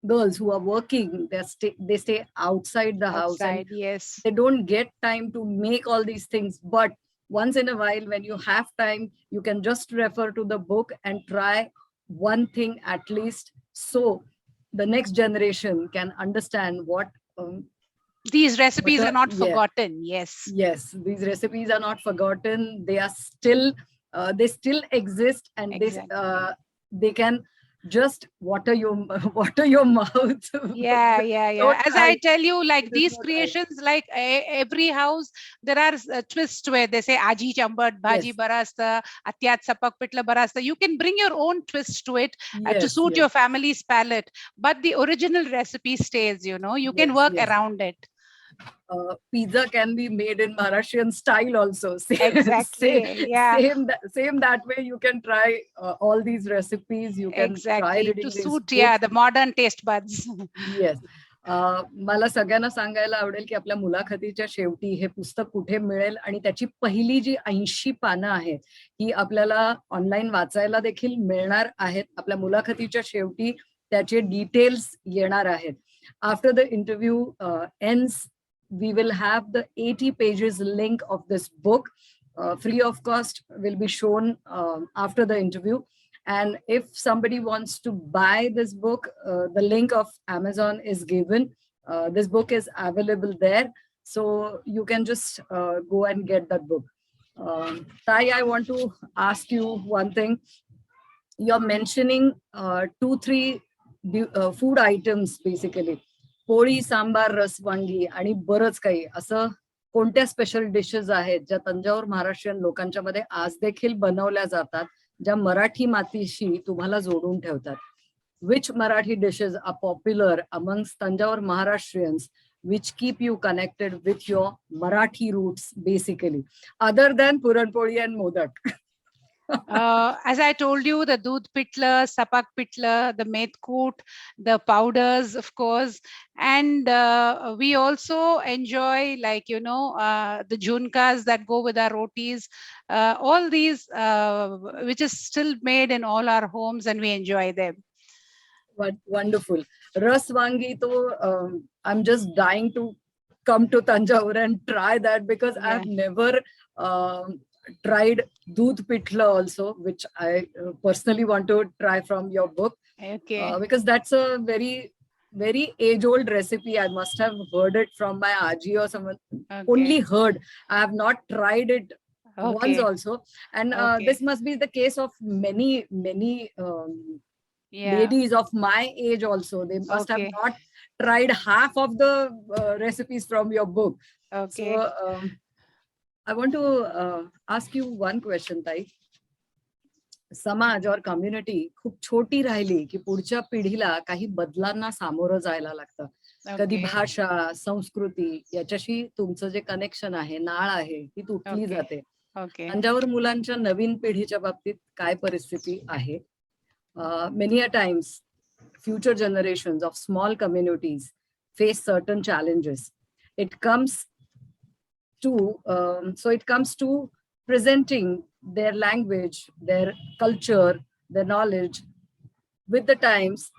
girls who are working, they stay outside the house, and yes, they don't get time to make all these things. But once in a while, when you have time, you can just refer to the book and try one thing at least, so the next generation can understand what these recipes are not forgotten. Yes, these recipes are not forgotten. They are still they still exist, and they can just water your water your mouth. Yeah. Don't As I hide. tell you, like It is these not hide. creations, like every house, there are twists where they say aji chambat, bhaji Yes. barasta, atyat sapak pitla barasta. You can bring your own twist to it to Yes, suit yes. your family's palate, but the original recipe stays. You know, you can Yes, work yes. around it. Pizza can be made in Maharashtrian style also. Exactly. Yeah. Same that way you can try all these recipes. You can try Exactly, reading to these suit books. the modern taste buds. Yes. मला सगळ्यांना सांगायला आवडेल की आपल्या मुलाखतीच्या शेवटी हे पुस्तक कुठे मिळेल आणि त्याची पहिली जी 80 पानं आहेत ही आपल्याला ऑनलाईन वाचायला देखील मिळणार आहेत. आपल्या मुलाखतीच्या शेवटी त्याचे डिटेल्स येणार आहेत. After the interview ends we will have the 80 pages link of this book free of cost will be shown after the interview. And if somebody wants to buy this book, the link of Amazon is given. This book is available there, so you can just go and get that book. Tai, I want to ask you one thing. You're mentioning 2-3 food items basically. पोळी, सांबार, रसवांगी आणि बरंच काही असं कोणत्या special dishes आहेत ज्या तंजावर महाराष्ट्रीयन लोकांच्या मध्ये आज देखील बनवल्या जातात, ज्या मराठी मातीशी तुम्हाला जोडून ठेवतात? Which Marathi dishes are popular amongst Tanjore Maharashtrians, which keep you connected with your Marathi roots, basically, other than Puran Poli and Modak? As I told you, the doodh pitla, sapak pitla, the metkut, the powders, of course, and we also enjoy, like, the junkas that go with our rotis, all these, which is still made in all our homes, and we enjoy them. Wonderful. Raswangi, to I'm just dying to come to Tanjore and try that because I have never tried doodh pitla also, which I personally want to try from your book. Okay. Because that's a very, very age-old recipe. I must have heard it from my Aji or someone. Okay. Only heard. I have not tried it once Okay. also. And Okay. this must be the case of many ladies of my age also. They must have not tried half of the recipes from your book. Okay. So I want to ask you one question, Tai. समाज और community खूप छोटी राहिली की पुढच्या पिढीला काही बदलांना सामोरं जायला लागतं. कधी भाषा, संस्कृती याच्याशी तुमचं जे कनेक्शन आहे, नाळ आहे, ती तुटली जाते. तंजावर मुलांच्या नवीन पिढीच्या बाबतीत काय परिस्थिती आहे? Many a times, future generations of small communities face certain challenges. It comes to presenting their language, their culture, their knowledge. With the times,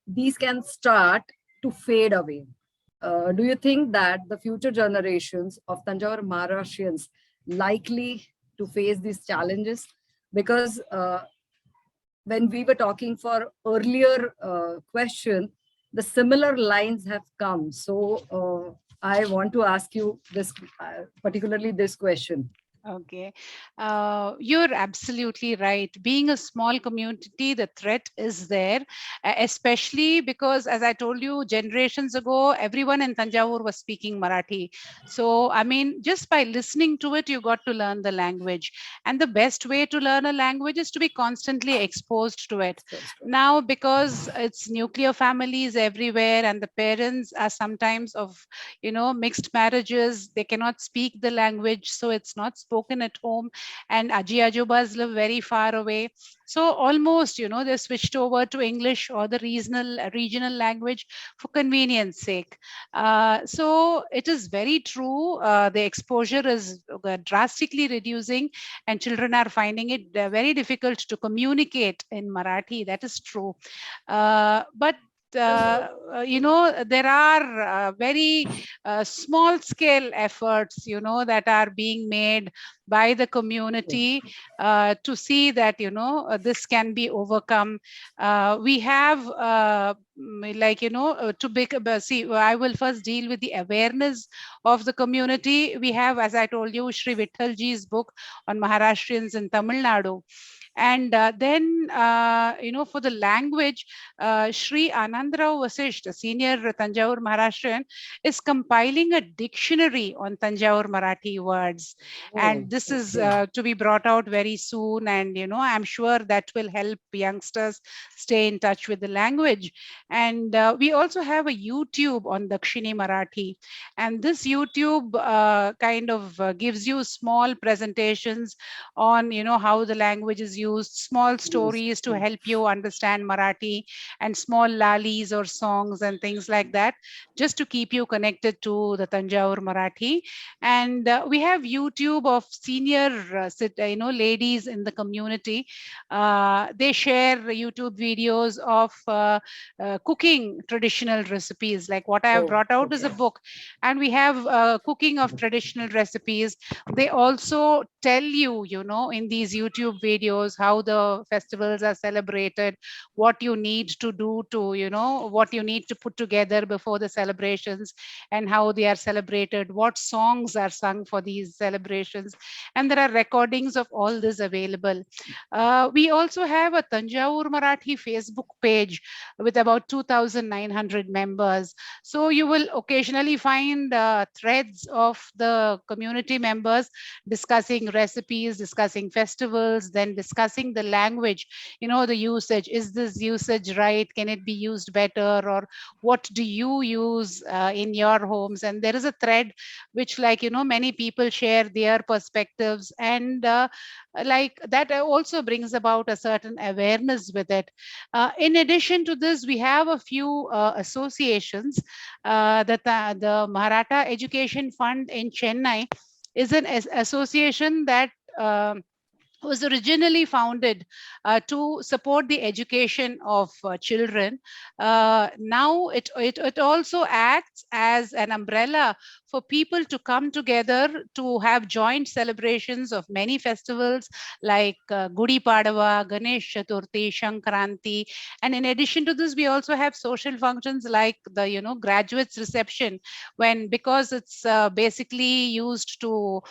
these can start to fade away. Do you think that the future generations of Tanjore Maharashtrians likely to face these challenges? Because when we were talking for earlier question, the similar lines have come. So I want to ask you this, particularly this question. Okay. You're absolutely right. Being a small community, the threat is there, especially because, as I told you, generations ago, everyone in Tanjavur was speaking Marathi. So, I mean, just by listening to it, you got to learn the language. And the best way to learn a language is to be constantly exposed to it. Now, because it's nuclear families everywhere and the parents are sometimes of, mixed marriages, they cannot speak the language. So it's not spoken at home, and Aji Ajobas live very far away. So almost, they switched over to English or the regional language for convenience sake. So it is very true. The exposure is drastically reducing, and children are finding it very difficult to communicate in Marathi. That is true. But there are very small scale efforts, that are being made by the community to see that, this can be overcome. We have I will first deal with the awareness of the community. We have, as I told you, Shri Vittalji's book on Maharashtrians in Tamil Nadu. And then, for the language, Sri Anandrao Vasisht, a senior Tanjavur Maharashtrian, is compiling a dictionary on Tanjavur Marathi words. And this is to be brought out very soon. And, I'm sure that will help youngsters stay in touch with the language. And we also have a YouTube on Dakshini Marathi. And this YouTube kind of gives you small presentations on, how the language is used, small stories to help you understand Marathi, and small lalis or songs and things like that, just to keep you connected to the Tanjavur Marathi. And we have YouTube of senior, ladies in the community. They share YouTube videos of cooking traditional recipes. Like what I have brought out is a book, and we have cooking of traditional recipes. They also tell you, in these YouTube videos, how the festivals are celebrated, what you need to do to, what you need to put together before the celebrations, and how they are celebrated, what songs are sung for these celebrations. And there are recordings of all this available. We also have a Tanjavur Marathi Facebook page with about 2,900 members. So you will occasionally find threads of the community members discussing recipes, discussing festivals, then discussing the language, the usage. Is this usage right? Can it be used better? Or what do you use in your homes? And there is a thread which, many people share their perspectives, and like that also brings about a certain awareness with it. In addition to this, we have a few associations. The Maratha Education Fund in Chennai is an association that was originally founded to support the education of children. Now it also acts as an umbrella for people to come together to have joint celebrations of many festivals like Gudi Padwa, Ganesh Chaturthi, Shankranti. And in addition to this, we also have social functions like the graduates reception, because it's basically used to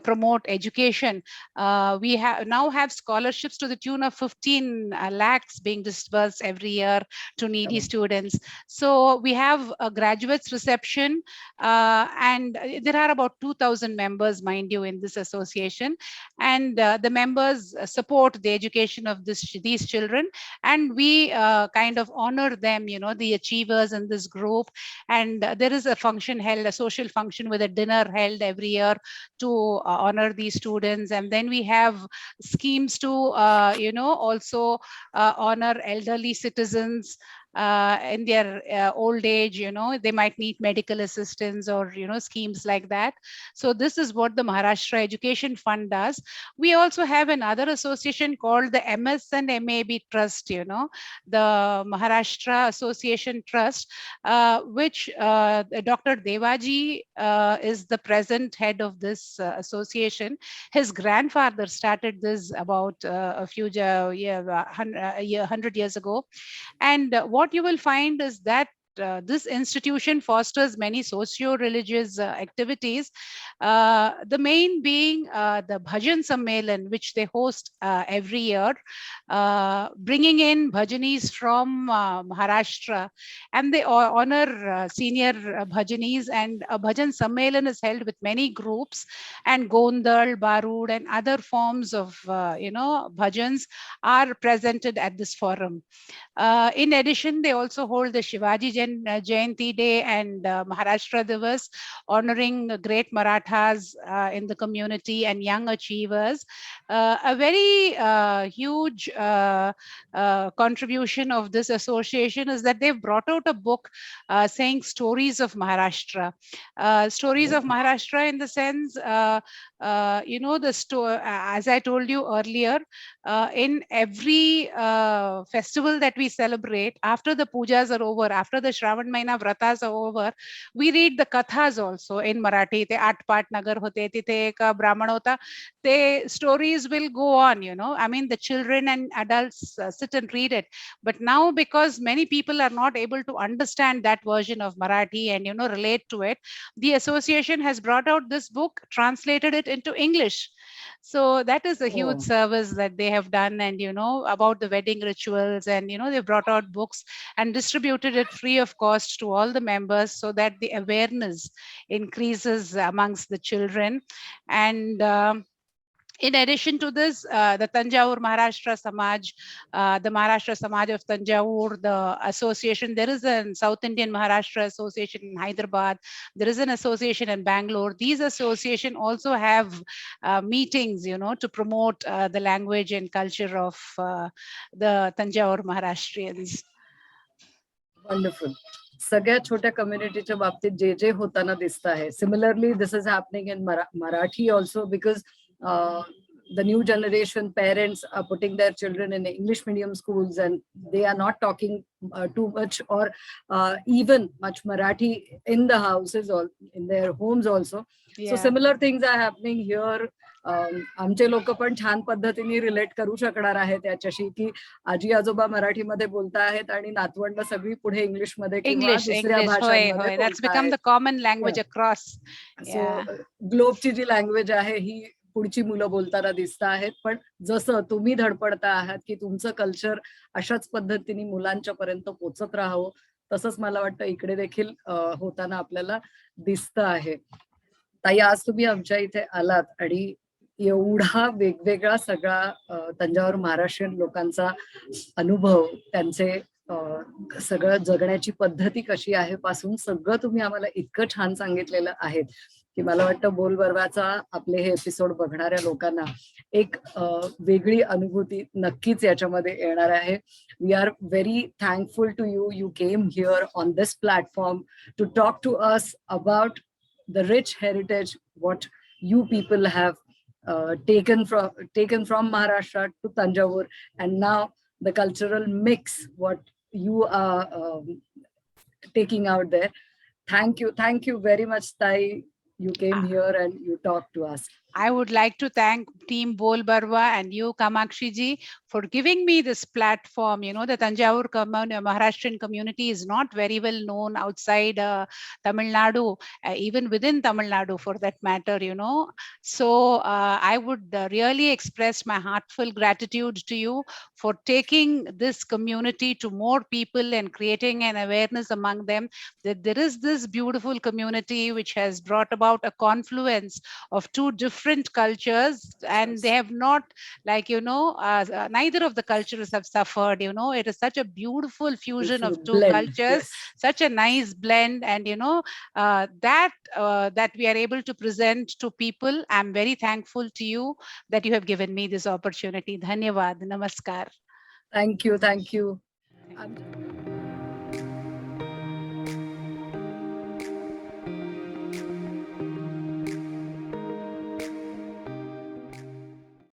promote education. We now have scholarships to the tune of 15 lakhs being disbursed every year to needy students. So we have a graduates reception, and there are about 2,000 members, mind you, in this association. And the members support the education of these children, and we kind of honor them, the achievers in this group. And there is a function held, a social function with a dinner held every year to honor these students. And then we have schemes to also honor elderly citizens in their old age. They might need medical assistance or schemes like that. So this is what the Maharashtra Education Fund does. We also have another association called the MS and MAB Trust, the Maharashtra Association Trust, which Dr. Devaji is the present head of this association. His grandfather started this about a few 100 years ago. And what you will find is that this institution fosters many socio-religious activities, the main being the Bhajan Sammelan, which they host every year, bringing in bhajanis from Maharashtra, and they honor senior bhajanis. And a Bhajan Sammelan is held with many groups, and Gondal, Barud, and other forms of bhajans are presented at this forum. In addition, they also hold the Shivaji Jayanti Day and Maharashtra Divas, honoring great Marathas in the community and young achievers. A very huge contribution of this association is that they've brought out a book saying stories of Maharashtra. Stories of Maharashtra in the sense, as I told you earlier, in every festival that we celebrate, after the pujas are over, after the Shravan Mahina vratas are over, we read the kathas also in Marathi. Te Atpat Nagar hote, tithe ek Brahman hota. The stories will go on, I mean, the children and adults sit and read it. But now, because many people are not able to understand that version of Marathi and, relate to it, the association has brought out this book, translated it into English. So that is a huge Oh. service that they have done, and about the wedding rituals, and they brought out books and distributed it free of cost to all the members, so that the awareness increases amongst the children. And in addition to this, the Tanjavur Maharashtra Samaj, the Maharashtra Samaj of Tanjavur, the association, there is a South Indian Maharashtra Association in Hyderabad, there is an association in Bangalore. These associations also have meetings, to promote the language and culture of the Tanjavur Maharashtrians. Wonderful. सगळ्या छोट्या कम्युनिटीच्या बाबतीत जे जे होताना दिसत आहे. Similarly this is happening in Marathi also, because the new generation parents are putting their children in English medium schools, and they are not talking too much or even much Marathi in the houses or in their homes also. So similar things are happening here. आमचे लोक पण छान पद्धतीने relate करू शकणार आहेत त्याच्याशी, की आजी आजोबा मराठीमध्ये बोलता आहेत आणि नातवंड सगळी पुढे इंग्लिशमध्ये किंवा दुसऱ्या भाषांमध्ये That's become the common language across. ग्लोबची जी लँग्वेज आहे ही पुढची मुलं बोलताना दिसत आहेत. पण जसं तुम्ही धडपडता आहात की तुमचं कल्चर अशाच पद्धतीने मुलांच्या पर्यंत पोहोचत राहावं, तसंच मला वाटतं इकडे देखील होताना आपल्याला दिसत आहे. ताई, आज तुम्ही आमच्या इथे आलात आणि एवढा वेगवेगळा सगळा तंजावर महाराष्ट्रीयन लोकांचा अनुभव, त्यांचे सगळं जगण्याची पद्धती कशी आहे पासून सगळं तुम्ही आम्हाला इतकं छान सांगितलेलं आहे की मला वाटतं बोलबर्वाचा आपले हे एपिसोड बघणाऱ्या लोकांना एक वेगळी अनुभूती नक्कीच याच्यामध्ये येणार आहे. We are very thankful to you. You came here on this platform to talk to us about the rich heritage what you people have taken from Maharashtra to Tanjavur, and now the cultural mix what you are taking out there. Thank you very much, Tai. You came here and you talked to us. I would like to thank Team Bol Barwa and you, Kamakshi ji, for giving me this platform. The Tanjavur Maharashtrian community is not very well known outside Tamil Nadu, even within Tamil Nadu for that matter, So I would really express my heartfelt gratitude to you for taking this community to more people and creating an awareness among them that there is this beautiful community which has brought about a confluence of two different cultures, and they have not, neither of the cultures have suffered. It is such a beautiful fusion of two cultures, such a nice blend, and that we are able to present to people. I'm very thankful to you that you have given me this opportunity. Dhanyavad. Namaskar. Thank you.